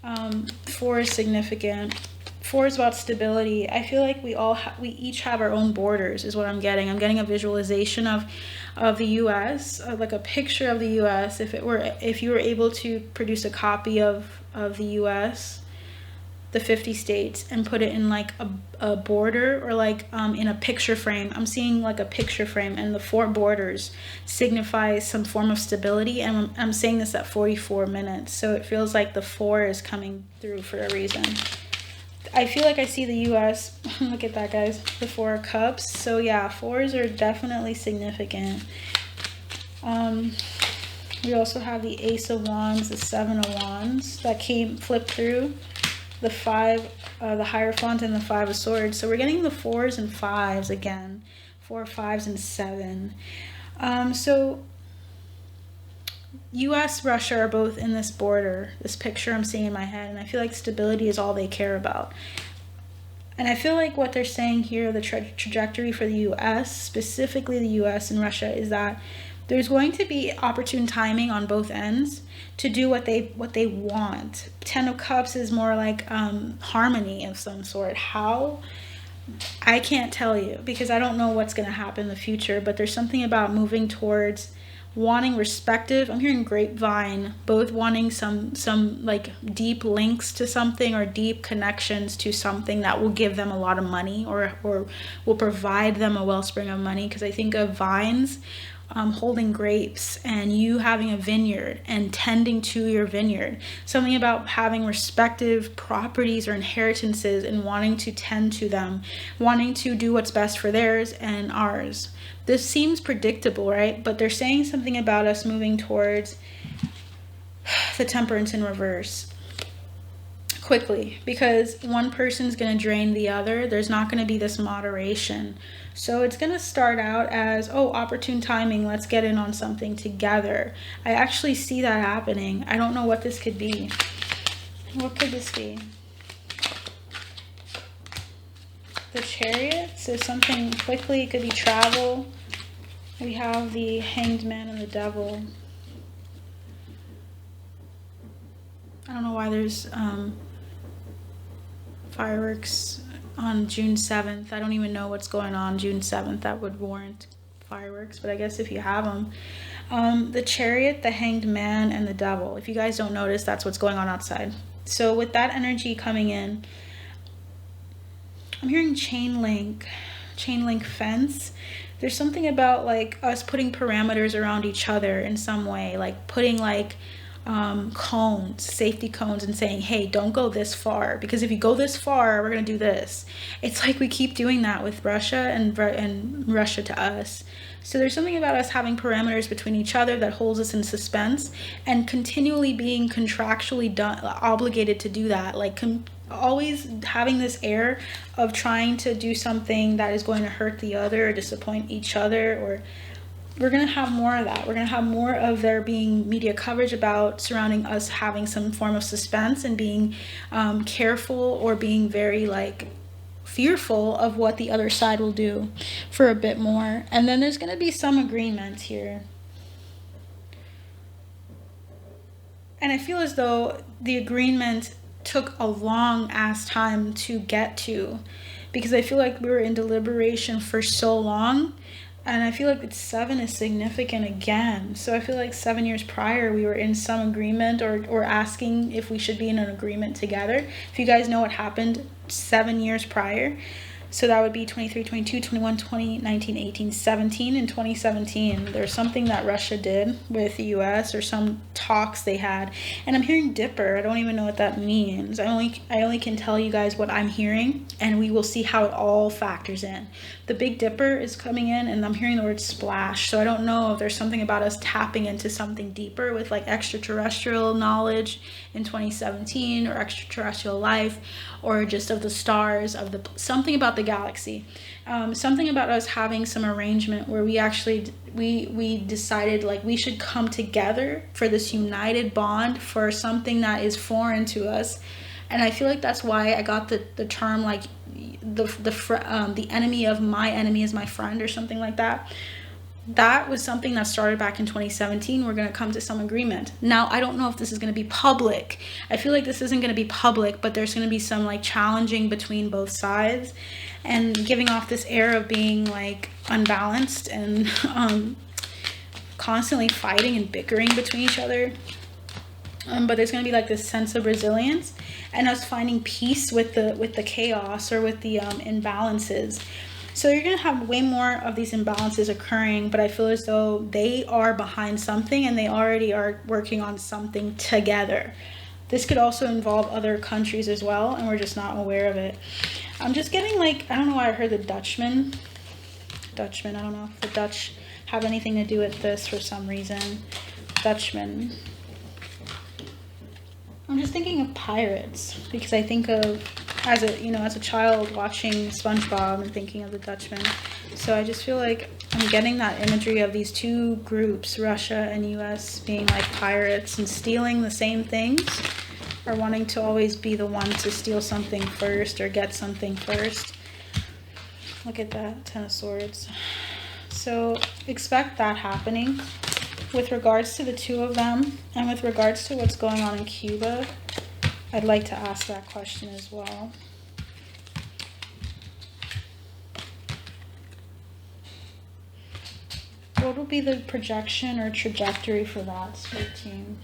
4 is significant. 4 is about stability. I feel like we each have our own borders is what I'm getting. I'm getting a visualization of the US, like a picture of the US. If you were able to produce a copy of the US, the 50 states, and put it in like a border, or like in a picture frame. I'm seeing like a picture frame, and the 4 borders signify some form of stability, and I'm saying this at 44 minutes, so it feels like the 4 is coming through for a reason. I feel like I see the US. Look at that, guys. The Four of Cups. So yeah, fours are definitely significant. We also have the Ace of Wands, the Seven of Wands that flipped through, the Five, the Hierophant, and the Five of Swords. So we're getting the fours and fives again. 4, 5s, and 7. So US, Russia are both in this border, this picture I'm seeing in my head, and I feel like stability is all they care about. And I feel like what they're saying here, the trajectory for the US, specifically the US and Russia, is that there's going to be opportune timing on both ends to do what they want. 10 of Cups is more like harmony of some sort. How? I can't tell you, because I don't know what's going to happen in the future, but there's something about moving towards wanting respective. I'm hearing grapevine, both wanting some like deep links to something or deep connections to something that will give them a lot of money or will provide them a wellspring of money, because I think of vines holding grapes and you having a vineyard and tending to your vineyard. Something about having respective properties or inheritances and wanting to tend to them, wanting to do what's best for theirs and ours. This seems predictable, right? But they're saying something about us moving towards the Temperance in reverse quickly, because one person's going to drain the other. There's not going to be this moderation. So it's going to start out as, oh, opportune timing, let's get in on something together. I actually see that happening. I don't know what this could be. What could this be? The Chariot, so something quickly. It could be travel. We have the Hanged Man and the Devil. I don't know why there's fireworks on June 7th. I don't even know what's going on June 7th that would warrant fireworks, but I guess if you have them. The Chariot, the Hanged Man, and the Devil. If you guys don't notice, that's what's going on outside. So with that energy coming in, I'm hearing chain link fence. There's something about like us putting parameters around each other in some way, like putting like cones, safety cones, and saying, hey, don't go this far, because if you go this far, we're gonna do this. It's like we keep doing that with Russia and Russia to us. So there's something about us having parameters between each other that holds us in suspense, and continually being contractually obligated to do that, like always having this air of trying to do something that is going to hurt the other or disappoint each other. Or we're going to have more of that. We're going to have more of there being media coverage about surrounding us having some form of suspense and being careful, or being very like fearful of what the other side will do for a bit more. And then there's going to be some agreement here. And I feel as though the agreement took a long ass time to get to, because I feel like we were in deliberation for so long. And I feel like it's 7 is significant again. So I feel like 7 years prior, we were in some agreement or asking if we should be in an agreement together. If you guys know what happened 7 years prior, so that would be 23, 22, 21, 20, 19, 18, 17. In 2017, there's something that Russia did with the US, or some talks they had. And I'm hearing Dipper. I don't even know what that means. I only can tell you guys what I'm hearing, and we will see how it all factors in. The Big Dipper is coming in, and I'm hearing the word splash. So I don't know if there's something about us tapping into something deeper with like extraterrestrial knowledge in 2017, or extraterrestrial life, or just of the stars, of the something about the galaxy. Something about us having some arrangement where we actually we decided like we should come together for this united bond for something that is foreign to us. And I feel like that's why I got the term like the enemy of my enemy is my friend, or something like that. That was something that started back in 2017. We're going to come to some agreement. Now, I don't know if this is going to be public. I feel like this isn't going to be public, but there's going to be some like challenging between both sides, and giving off this air of being like unbalanced and constantly fighting and bickering between each other. But there's going to be like this sense of resilience and us finding peace with the chaos, or with the imbalances. So you're going to have way more of these imbalances occurring, but I feel as though they are behind something, and they already are working on something together. This could also involve other countries as well, and we're just not aware of it. I'm just getting like, I don't know why I heard the Dutchman. I don't know if the Dutch have anything to do with this for some reason. Dutchman. I'm just thinking of pirates because I think of, as a child watching SpongeBob and thinking of the Dutchman. So I just feel like I'm getting that imagery of these two groups, Russia and US, being like pirates and stealing the same things, or wanting to always be the one to steal something first or get something first. Look at that, Ten of Swords. So expect that happening with regards to the two of them, and with regards to what's going on in Cuba. I'd like to ask that question as well. What will be the projection or trajectory for that, Spirit Team?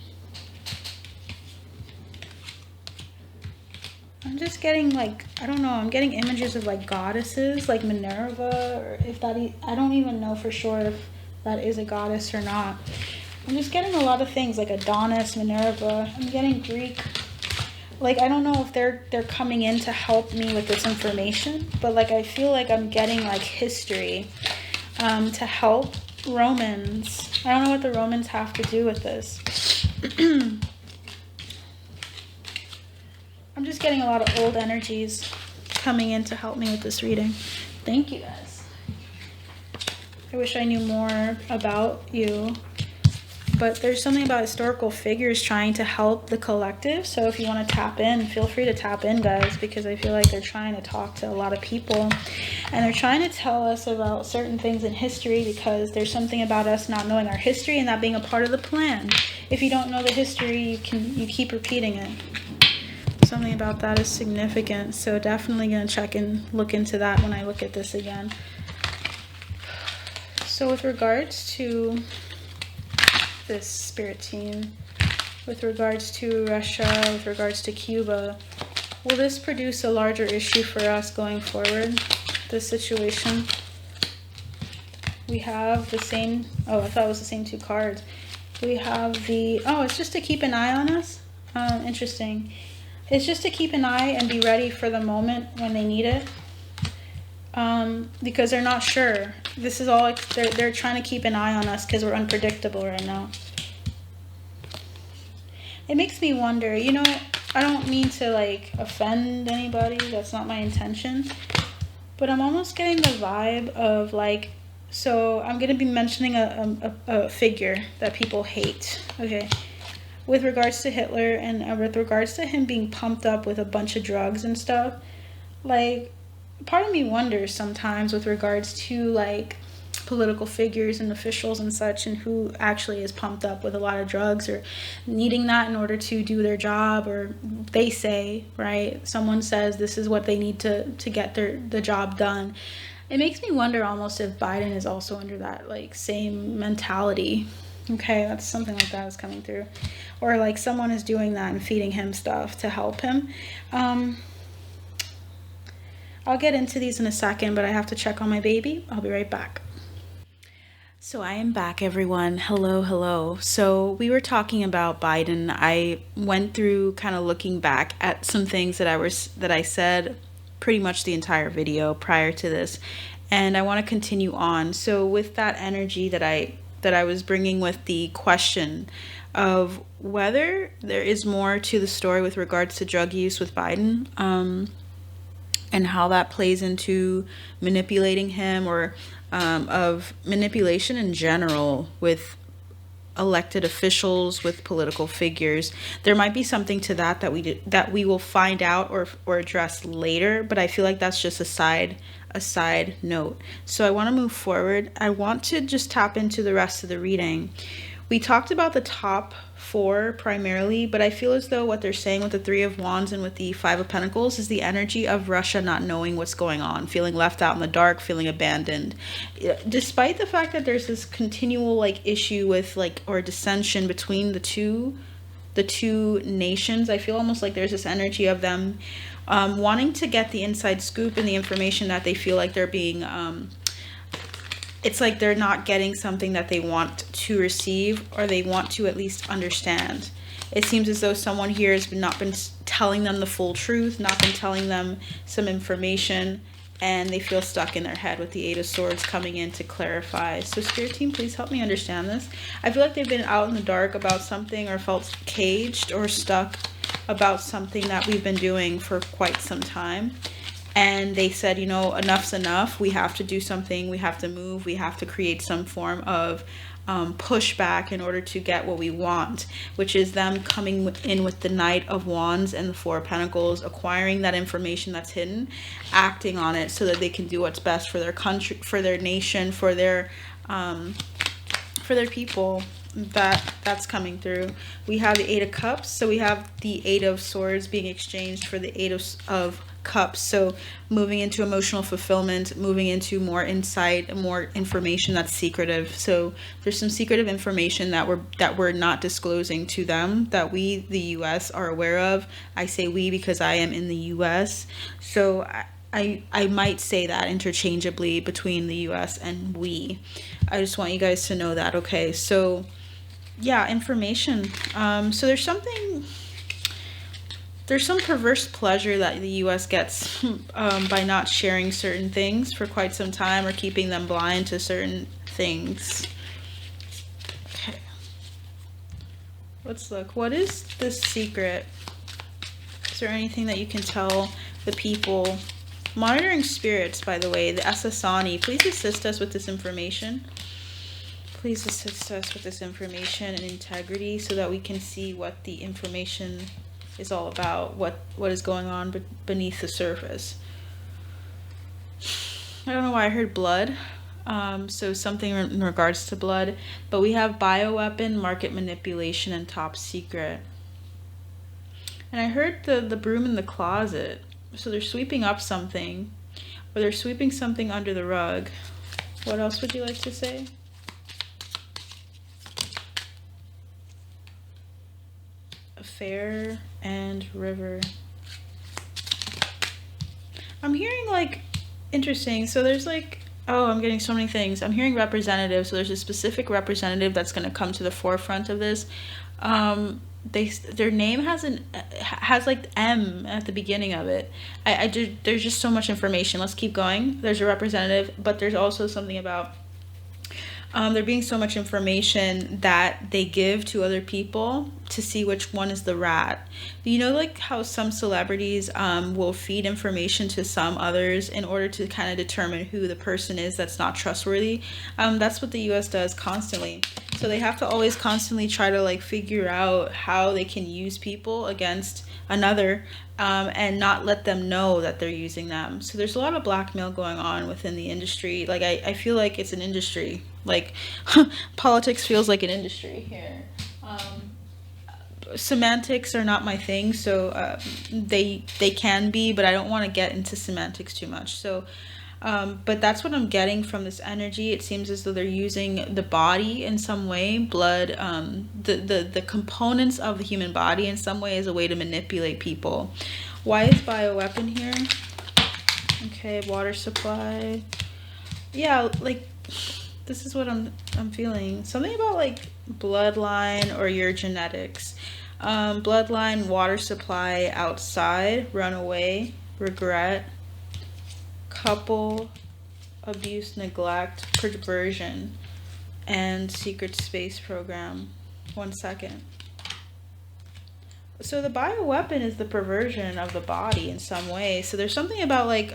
I'm just getting like, I don't know, I'm getting images of like goddesses, like Minerva, or if that, I don't even know for sure if that is a goddess or not. I'm just getting a lot of things like Adonis, Minerva. I'm getting Greek. Like, I don't know if they're coming in to help me with this information, but like I feel like I'm getting like history to help Romans. I don't know what the Romans have to do with this. I'm just getting a lot of old energies coming in to help me with this reading. Thank you guys. I wish I knew more about you, but there's something about historical figures trying to help the collective. So if you want to tap in, feel free to tap in, guys, because I feel like they're trying to talk to a lot of people, and they're trying to tell us about certain things in history, because there's something about us not knowing our history and that being a part of the plan. If you don't know the history, you keep repeating it. Something about that is significant. So definitely going to check and look into that when I look at this again. So with regards to this Spirit Team, with regards to Russia, with regards to Cuba, will this produce a larger issue for us going forward, this situation? We have the same, oh, I thought it was the same two cards. We have the, oh, it's just to keep an eye on us? Interesting. It's just to keep an eye and be ready for the moment when they need it. Because they're not sure. This is all, they're trying to keep an eye on us because we're unpredictable right now. It makes me wonder, I don't mean to like offend anybody. That's not my intention. But I'm almost getting the vibe of like, so I'm going to be mentioning a figure that people hate. Okay. With regards to Hitler and with regards to him being pumped up with a bunch of drugs and stuff, like, part of me wonders sometimes with regards to like political figures and officials and such, and who actually is pumped up with a lot of drugs or needing that in order to do their job, or they say, right, someone says this is what they need to get the job done. It makes me wonder almost if Biden is also under that like same mentality. Okay, that's something like that is coming through. Or like someone is doing that and feeding him stuff to help him. I'll get into these in a second, but I have to check on my baby. I'll be right back. So I am back, everyone. Hello. So we were talking about Biden. I went through kind of looking back at some things that I said pretty much the entire video prior to this, and I want to continue on. So with that energy that I was bringing with the question of whether there is more to the story with regards to drug use with Biden, and how that plays into manipulating him, or of manipulation in general with elected officials, with political figures. There might be something to that we will find out or address later, but I feel like that's just a side note. So I want to move forward. I want to just tap into the rest of the reading. We talked about the top 4 primarily, but I feel as though what they're saying with the 3 of Wands and with the 5 of Pentacles is the energy of Russia not knowing what's going on, feeling left out in the dark, feeling abandoned. Despite the fact that there's this continual like issue with like, or dissension between the two nations, I feel almost like there's this energy of them wanting to get the inside scoop and the information that they feel like they're being it's like they're not getting something that they want to receive, or they want to at least understand. It seems as though someone here has not been telling them the full truth, not been telling them some information, and they feel stuck in their head with the Eight of Swords coming in to clarify. So Spirit Team, please help me understand this. I feel like they've been out in the dark about something, or felt caged or stuck about something that we've been doing for quite some time. And they said, you know, enough's enough. We have to do something. We have to move. We have to create some form of pushback in order to get what we want, which is them coming in with the Knight of Wands and the Four of Pentacles, acquiring that information that's hidden, acting on it so that they can do what's best for their country, for their nation, for their people. That's coming through. We have the Eight of Cups, so we have the Eight of Swords being exchanged for the Eight of Cups. So moving into emotional fulfillment, moving into more insight, more information that's secretive. So there's some secretive information that we're not disclosing to them, that we, the US, are aware of. I say we because I am in the US, so I might say that interchangeably between the US and we. I just want you guys to know that. Okay, so yeah, information. So there's some perverse pleasure that the US gets by not sharing certain things for quite some time, or keeping them blind to certain things. Okay, let's look. What is the secret? Is there anything that you can tell the people? Monitoring spirits, by the way, the Asasani, please assist us with this information. Please assist us with this information and integrity, so that we can see what the information is all about, what is going on beneath the surface. I don't know why I heard blood, so something in regards to blood, but we have bioweapon, market manipulation, and top secret. And I heard the broom in the closet, so they're sweeping up something, or they're sweeping something under the rug. What else would you like to say? Fair and river. I'm hearing like interesting. So there's like, oh, I'm getting so many things. I'm hearing representative. So there's a specific representative that's going to come to the forefront of this. Their name has like M at the beginning of it. There's just so much information. Let's keep going. There's a representative, but there's also something about there being so much information that they give to other people to see which one is the rat. You know, like how some celebrities will feed information to some others in order to kind of determine who the person is that's not trustworthy. That's what the US does constantly. So they have to always constantly try to like figure out how they can use people against another, and not let them know that they're using them. So there's a lot of blackmail going on within the industry. Like I feel like it's an industry. Like politics feels like an industry here. Semantics are not my thing, so they can be, but I don't want to get into semantics too much. So but that's what I'm getting from this energy. It seems as though they're using the body in some way, blood, the components of the human body in some way as a way to manipulate people. Why is bioweapon here? Okay, water supply. Yeah, like this is what I'm feeling. Something about like bloodline or your genetics. Bloodline, water supply, outside, runaway, regret, couple, abuse, neglect, perversion, and secret space program. 1 second. So the bioweapon is the perversion of the body in some way. So there's something about like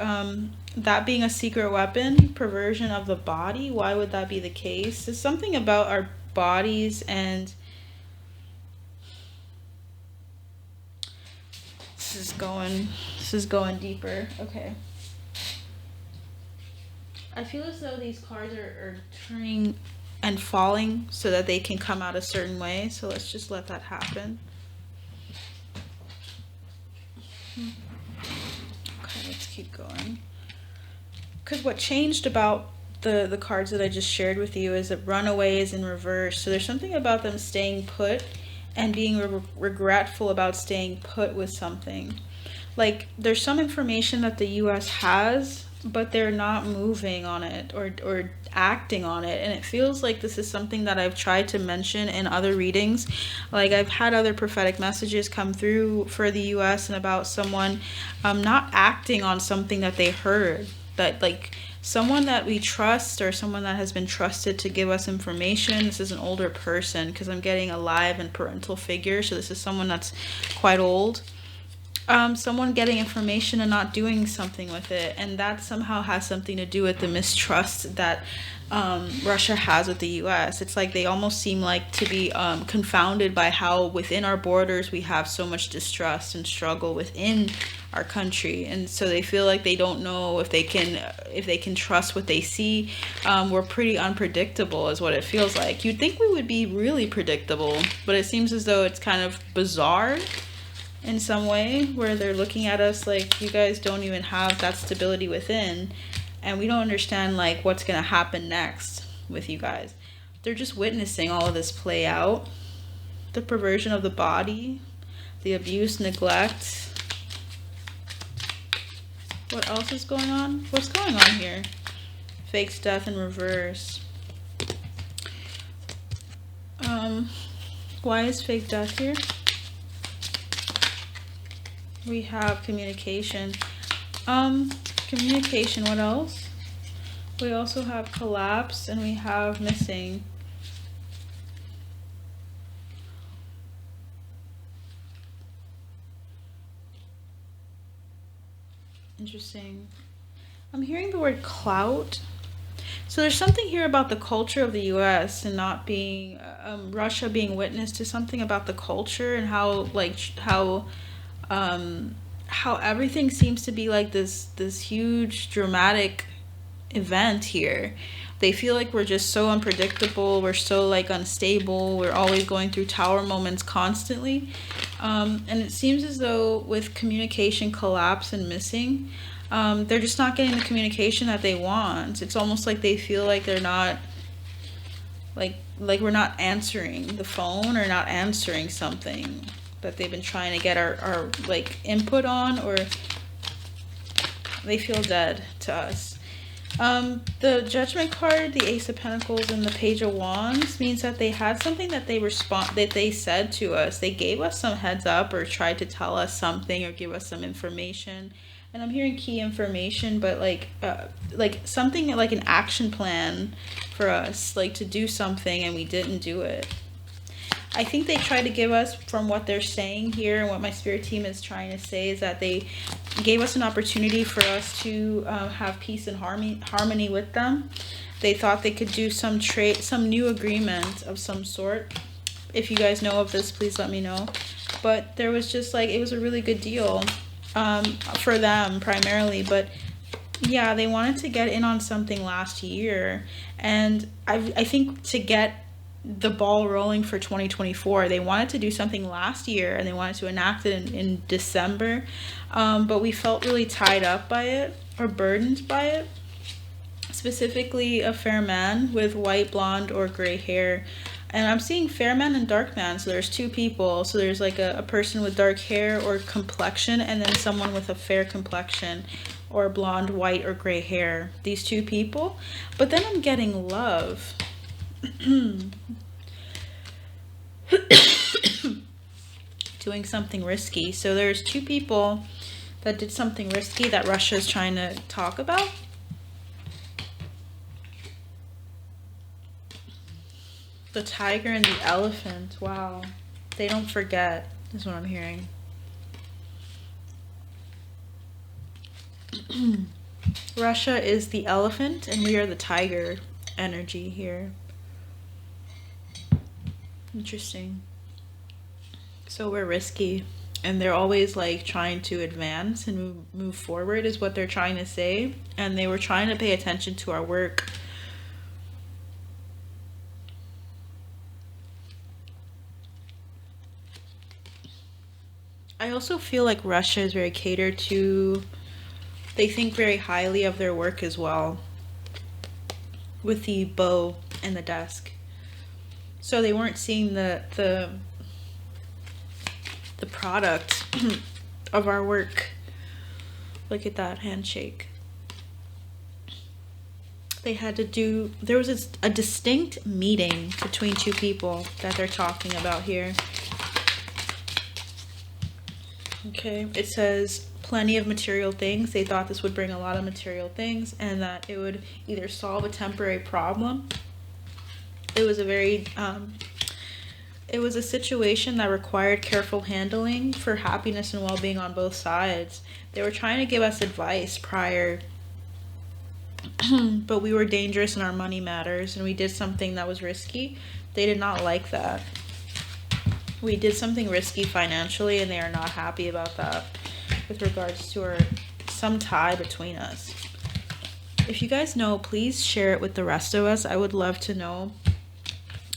that being a secret weapon, perversion of the body. Why would that be the case? There's something about our bodies, and this is going deeper. Okay. I feel as though these cards are turning and falling so that they can come out a certain way. So let's just let that happen. Okay, let's keep going. Because what changed about the cards that I just shared with you is that runaway is in reverse. So there's something about them staying put and being regretful about staying put with something. Like there's some information that the US has but they're not moving on it or acting on it. And it feels like this is something that I've tried to mention in other readings. Like, I've had other prophetic messages come through for the US and about someone not acting on something that they heard, that like someone that we trust or someone that has been trusted to give us information. This is an older person because I'm getting a live and parental figure, so this is someone that's quite old. Someone getting information and not doing something with it, and that somehow has something to do with the mistrust that Russia has with the US. It's like they almost seem like to be confounded by how within our borders we have so much distrust and struggle within our country, and so they feel like they don't know if they can trust what they see. We're pretty unpredictable is what it feels like. You'd think we would be really predictable, but it seems as though it's kind of bizarre in some way, where they're looking at us like, you guys don't even have that stability within, and we don't understand like what's gonna happen next with you guys. They're just witnessing all of this play out, the perversion of the body, the abuse, neglect. What else is going on? What's going on here? Fake death in reverse. Why is fake death here? We have communication. Communication, what else? We also have collapse and we have missing. Interesting. I'm hearing the word clout. So there's something here about the culture of the US and not being, Russia being witness to something about the culture and how everything seems to be like this huge dramatic event here. They feel like we're just so unpredictable, we're so like unstable, we're always going through tower moments constantly, and it seems as though with communication collapse and missing, they're just not getting the communication that they want. It's almost like they feel like they're not like we're not answering the phone or not answering something that they've been trying to get our like input on, or they feel dead to us. The Judgment card, the Ace of Pentacles, and the Page of Wands means that they had something that they said to us. They gave us some heads up or tried to tell us something or give us some information. And I'm hearing key information, but like something like an action plan for us, like to do something, and we didn't do it. I think they try to give us, from what they're saying here and what my spirit team is trying to say, is that they gave us an opportunity for us to have peace and harmony with them. They thought they could do some new agreement of some sort. If you guys know of this, please let me know. But there was just like, it was a really good deal for them primarily. But yeah, they wanted to get in on something last year. And I think to get the ball rolling for 2024, they wanted to do something last year and they wanted to enact it in December, but we felt really tied up by it or burdened by it. Specifically a fair man with white, blonde, or gray hair, and I'm seeing fair man and dark man, so there's two people. So there's like a person with dark hair or complexion, and then someone with a fair complexion or blonde, white, or gray hair. These two people. But then I'm getting love. Doing something risky. So there's two people that did something risky that Russia is trying to talk about. The tiger and the elephant. Wow. They don't forget, is what I'm hearing. Russia is the elephant and we are the tiger energy here. Interesting. So we're risky, and they're always like trying to advance and move forward is what they're trying to say, and they were trying to pay attention to our work. I also feel like Russia is very catered to. They think very highly of their work as well, with the bow and the desk. So they weren't seeing the product of our work. Look at that handshake. They had to do, there was a distinct meeting between two people that they're talking about here. Okay, it says plenty of material things. They thought this would bring a lot of material things and that it would either solve a temporary problem. It was a very, it was a situation that required careful handling for happiness and well-being on both sides. They were trying to give us advice prior, but we were dangerous and our money matters, and we did something that was risky. They did not like that. We did something risky financially, and they are not happy about that with regards to some tie between us. If you guys know, please share it with the rest of us. I would love to know.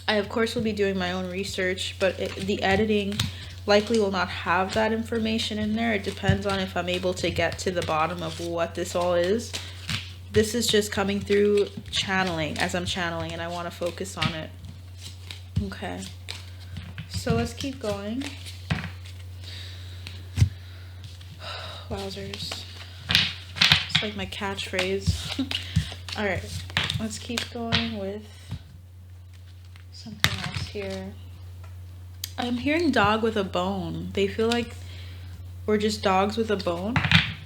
I, of course, will be doing my own research, but the editing likely will not have that information in there. It depends on if I'm able to get to the bottom of what this all is. This is just coming through channeling, as I'm channeling, and I want to focus on it. Okay. So let's keep going. Wowzers. It's like my catchphrase. Alright, let's keep going with something else here. I'm hearing dog with a bone. They feel like we're just dogs with a bone.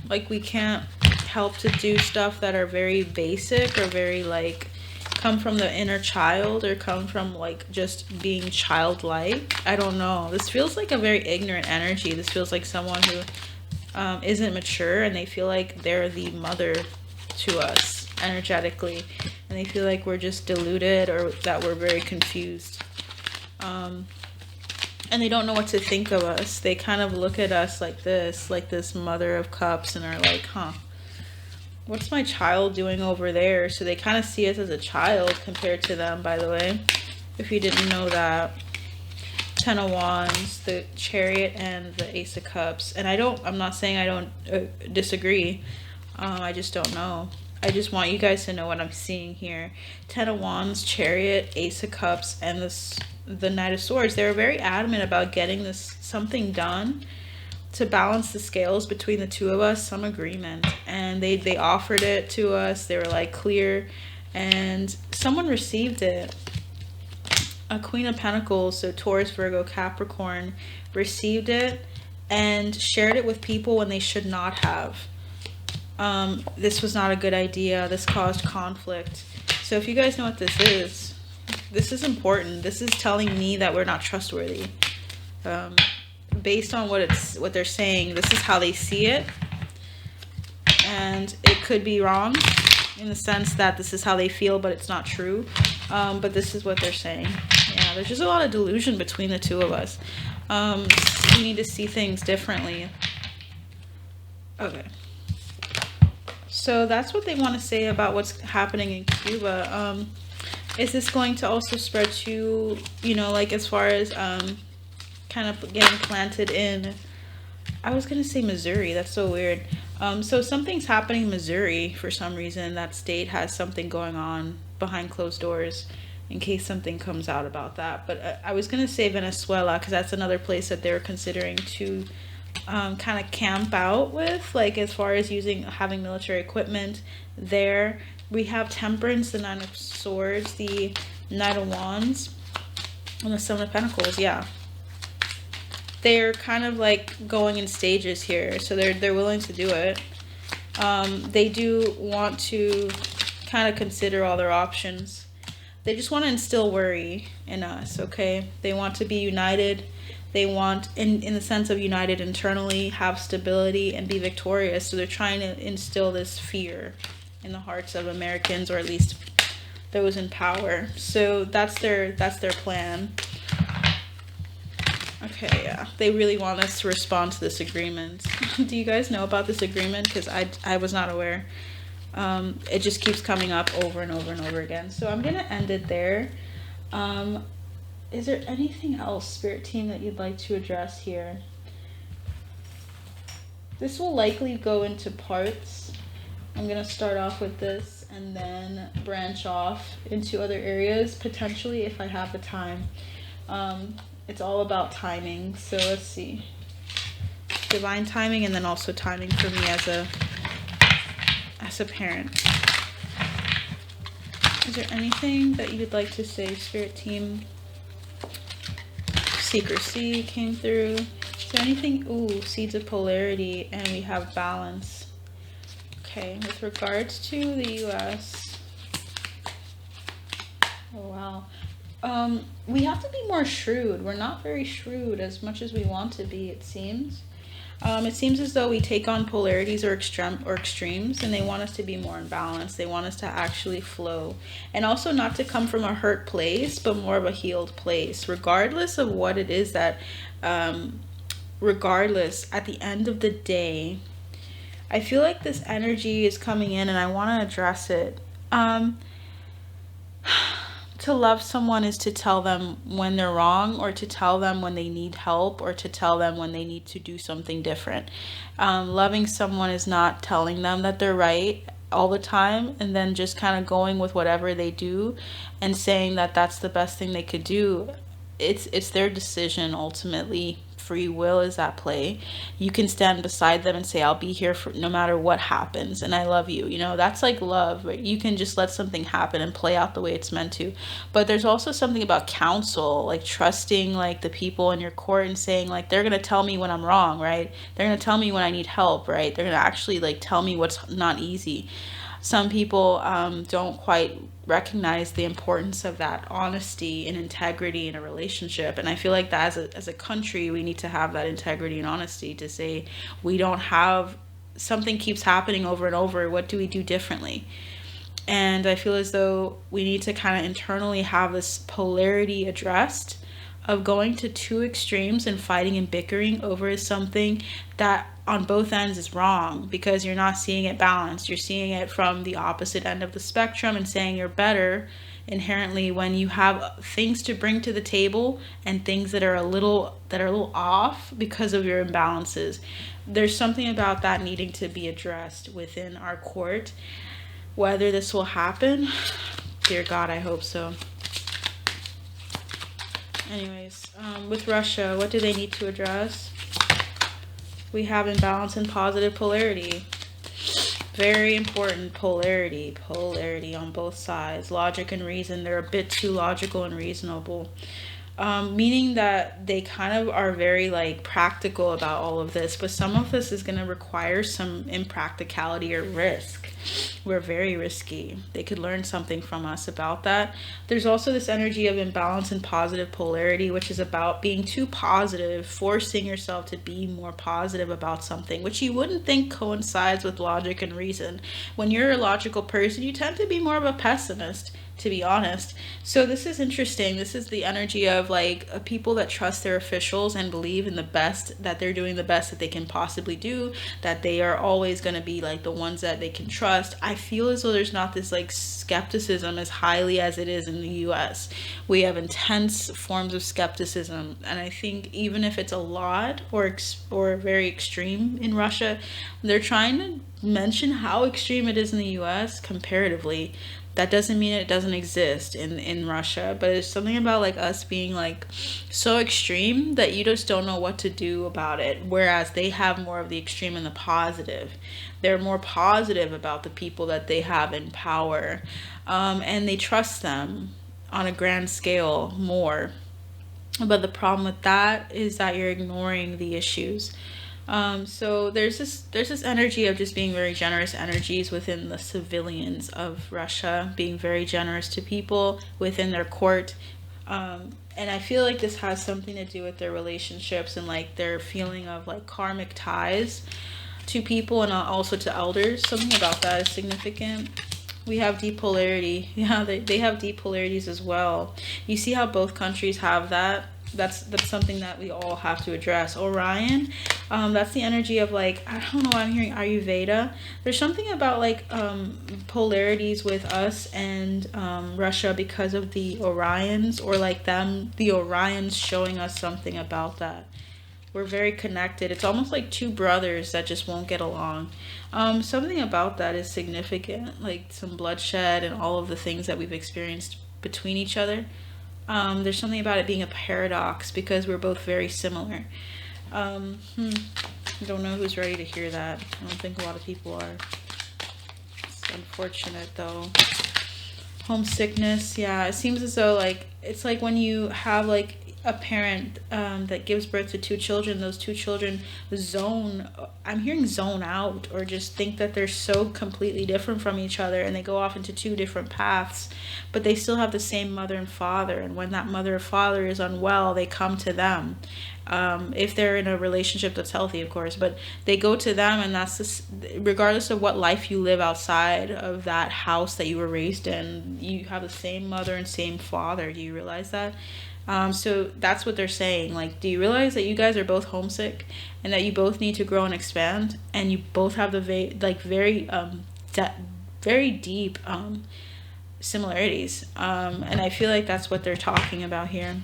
Like we can't help to do stuff that are very basic or very like come from the inner child or come from like just being childlike. I don't know. This feels like a very ignorant energy. This feels like someone who isn't mature, and they feel like they're the mother to us energetically, and they feel like we're just deluded or that we're very confused. And they don't know what to think of us. They kind of look at us like this mother of cups, and are like, huh, what's my child doing over there? So they kind of see us as a child compared to them, by the way, if you didn't know that. 10 of Wands, the Chariot, and the Ace of Cups. And I'm not saying I don't disagree. I just don't know. I just want you guys to know what I'm seeing here. 10 of Wands, Chariot, Ace of Cups, and the Knight of Swords. They were very adamant about getting something done to balance the scales between the two of us, some agreement. And they offered it to us. They were like clear, and someone received it. A Queen of Pentacles, so Taurus, Virgo, Capricorn, received it and shared it with people when they should not have. This was not a good idea. This caused conflict. So if you guys know what this is important. This is telling me that we're not trustworthy. Based on what they're saying, this is how they see it. And it could be wrong in the sense that this is how they feel, but it's not true. But this is what they're saying. Yeah, there's just a lot of delusion between the two of us. We need to see things differently. Okay. So that's what they want to say about what's happening in Cuba. Is this going to also spread to, like as far as kind of getting planted in, I was going to say Missouri. That's so weird. So something's happening in Missouri for some reason. That state has something going on behind closed doors, in case something comes out about that. But I was going to say Venezuela, because that's another place that they're considering to kind of camp out with, like as far as having military equipment there. We have Temperance, the Nine of Swords, the Knight of Wands, and the Seven of Pentacles. Yeah, they're kind of like going in stages here, so they're willing to do it. They do want to kind of consider all their options. They just want to instill worry in us, okay? They want to be united. They want, in the sense of united internally, have stability and be victorious. So they're trying to instill this fear in the hearts of Americans, or at least those in power. So that's their plan. Okay, yeah. They really want us to respond to this agreement. Do you guys know about this agreement? Because I was not aware. It just keeps coming up over and over and over again. So I'm going to end it there. Is there anything else, Spirit Team, that you'd like to address here? This will likely go into parts. I'm going to start off with this and then branch off into other areas, potentially, if I have the time. It's all about timing. So let's see. Divine timing, and then also timing for me as a parent. Is there anything that you'd like to say, Spirit Team? Secrecy came through. Is there anything? Ooh, seeds of polarity, and we have balance. Okay, with regards to the US. Oh, wow. We have to be more shrewd. We're not very shrewd as much as we want to be, it seems. It seems as though we take on polarities or extremes, and they want us to be more in balance. They want us to actually flow, and also not to come from a hurt place, but more of a healed place, regardless of what it is that, regardless, at the end of the day, I feel like this energy is coming in, and I want to address it. To love someone is to tell them when they're wrong, or to tell them when they need help, or to tell them when they need to do something different. Loving someone is not telling them that they're right all the time and then just kind of going with whatever they do and saying that that's the best thing they could do. It's their decision ultimately. Free will is at play. You can stand beside them and say, I'll be here for no matter what happens, and I love you. You know, that's like love, right? You can just let something happen and play out the way it's meant to. But there's also something about counsel, like trusting like the people in your court and saying like, they're gonna tell me when I'm wrong, right? They're gonna tell me when I need help, right? They're gonna actually like tell me what's not easy. Some people don't quite recognize the importance of that honesty and integrity in a relationship, and I feel like that as a country we need to have that integrity and honesty to say, we don't have, something keeps happening over and over, what do we do differently? And I feel as though we need to kind of internally have this polarity addressed of going to two extremes and fighting and bickering over something that on both ends is wrong, because you're not seeing it balanced. You're seeing it from the opposite end of the spectrum and saying you're better inherently when you have things to bring to the table and things that are a little off because of your imbalances. There's something about that needing to be addressed within our court. Whether this will happen, dear God, I hope so. Anyways, with Russia, what do they need to address? We have imbalance and positive polarity. Very important polarity on both sides. Logic and reason, they're a bit too logical and reasonable. Meaning that they kind of are very like practical about all of this, but some of this is going to require some impracticality or risk. We're very risky. They could learn something from us about that. There's also this energy of imbalance and positive polarity, which is about being too positive, forcing yourself to be more positive about something, which you wouldn't think coincides with logic and reason. When you're a logical person, you tend to be more of a pessimist, to be honest. So this is interesting. This is the energy of like people that trust their officials and believe in the best, that they're doing the best that they can possibly do, that they are always going to be like the ones that they can trust. I feel as though there's not this like skepticism as highly as it is in the US. We have intense forms of skepticism, and I think even if it's a lot or very extreme in Russia, they're trying to mention how extreme it is in the US comparatively. That doesn't mean it doesn't exist in Russia, but it's something about like us being like so extreme that you just don't know what to do about it. Whereas they have more of the extreme and the positive. They're more positive about the people that they have in power, and they trust them on a grand scale more. But the problem with that is that you're ignoring the issues. So there's this energy of just being very generous energies within the civilians of Russia, being very generous to people within their court. And I feel like this has something to do with their relationships and like their feeling of like karmic ties to people and also to elders. Something about that is significant. We have deep polarity. Yeah, they have deep polarities as well. You see how both countries have that? That's something that we all have to address. Orion, that's the energy of like, I don't know why I'm hearing Ayurveda. There's something about like polarities with us and Russia because of the Orions, or like the Orions showing us something about that. We're very connected. It's almost like two brothers that just won't get along. Something about that is significant, like some bloodshed and all of the things that we've experienced between each other. There's something about it being a paradox because we're both very similar. I don't know who's ready to hear that. I don't think a lot of people are. It's unfortunate though. Homesickness, yeah. It seems as though like it's like when you have like a parent that gives birth to two children, those two children zone, I'm hearing zone out, or just think that they're so completely different from each other, and they go off into two different paths, but they still have the same mother and father. And when that mother or father is unwell, they come to them. If they're in a relationship that's healthy, of course, but they go to them, and that's just, regardless of what life you live outside of that house that you were raised in, you have the same mother and same father. Do you realize that? So that's what they're saying. Like, do you realize that you guys are both homesick, and that you both need to grow and expand, and you both have the very deep similarities. And I feel like that's what they're talking about here.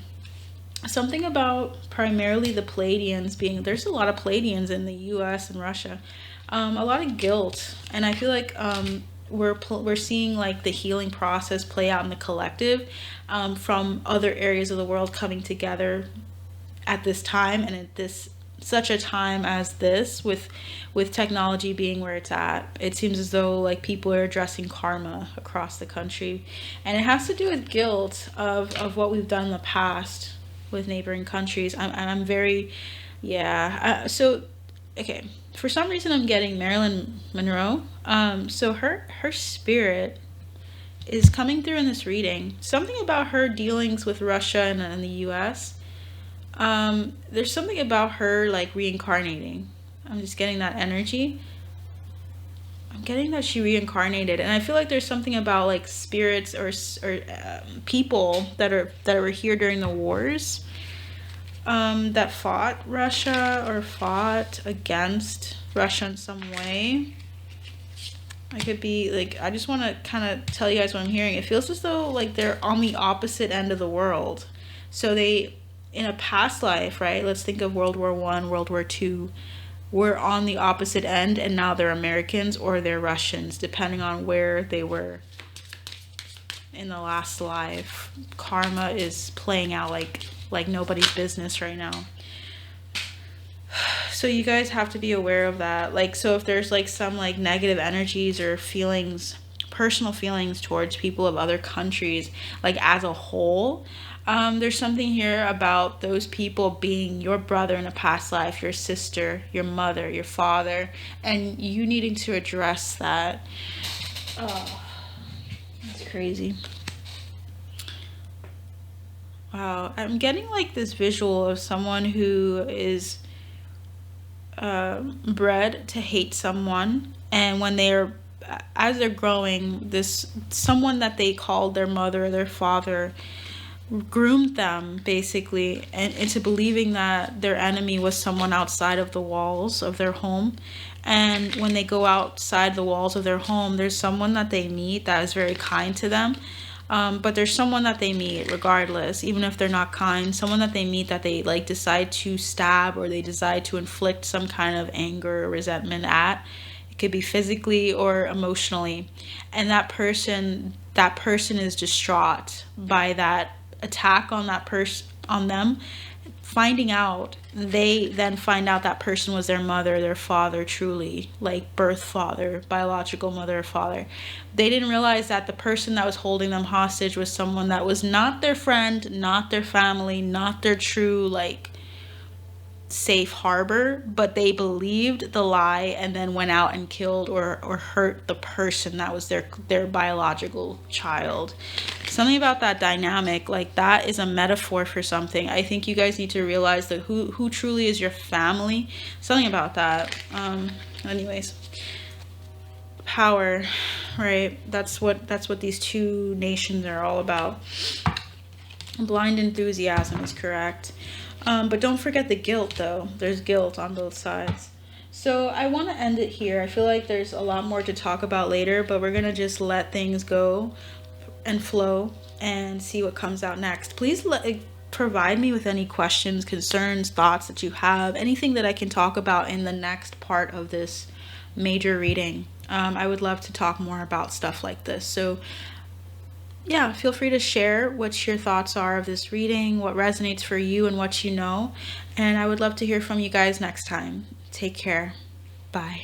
Something about primarily the Pleiadians being, there's a lot of Pleiadians in the US and Russia. A lot of guilt, and I feel like we're seeing like the healing process play out in the collective, from other areas of the world coming together at this time, and at this such a time as this, with technology being where it's at. It seems as though like people are addressing karma across the country, and it has to do with guilt of what we've done in the past with neighboring countries. I'm very, yeah. So okay, for some reason I'm getting Marilyn Monroe. So her spirit is coming through in this reading. Something about her dealings with Russia and the US. There's something about her like reincarnating. I'm just getting that energy. I'm getting that she reincarnated, and I feel like there's something about like spirits or people that were here during the wars, that fought Russia or fought against Russia in some way. I could be like, I just want to kind of tell you guys what I'm hearing. It feels as though like they're on the opposite end of the world. So they, in a past life, right? Let's think of World War I, World War II. We're on the opposite end, and now they're Americans or they're Russians, depending on where they were in the last life. Karma is playing out like nobody's business right now. So you guys have to be aware of that. Like, so if there's like some like negative energies or feelings, personal feelings towards people of other countries, like as a whole, there's something here about those people being your brother in a past life, your sister, your mother, your father, and you needing to address that. Oh, that's crazy. Wow, I'm getting like this visual of someone who is bred to hate someone, and when they're, as they're growing, this someone that they called their mother or their father groomed them basically into believing that their enemy was someone outside of the walls of their home. And when they go outside the walls of their home, there's someone that they meet that is very kind to them. But there's someone that they meet regardless, even if they're not kind, someone that they meet that they like decide to stab, or they decide to inflict some kind of anger or resentment at. It could be physically or emotionally. And that person is distraught by that attack on that person, on them. Finding out, they then find out that person was their mother, their father, truly, like birth father, biological mother or father. They didn't realize that the person that was holding them hostage was someone that was not their friend, not their family, not their true like safe harbor, but they believed the lie and then went out and killed or hurt the person that was their biological child. Something about that dynamic, like that is a metaphor for something. I think you guys need to realize that who truly is your family. Something about that. Anyways, power, right? That's what these two nations are all about. Blind enthusiasm is correct. But don't forget the guilt, though. There's guilt on both sides. So I want to end it here. I feel like there's a lot more to talk about later, but we're going to just let things go and flow and see what comes out next. Please provide me with any questions, concerns, thoughts that you have, anything that I can talk about in the next part of this major reading. I would love to talk more about stuff like this. So yeah, feel free to share what your thoughts are of this reading, what resonates for you and what you know. And I would love to hear from you guys next time. Take care. Bye.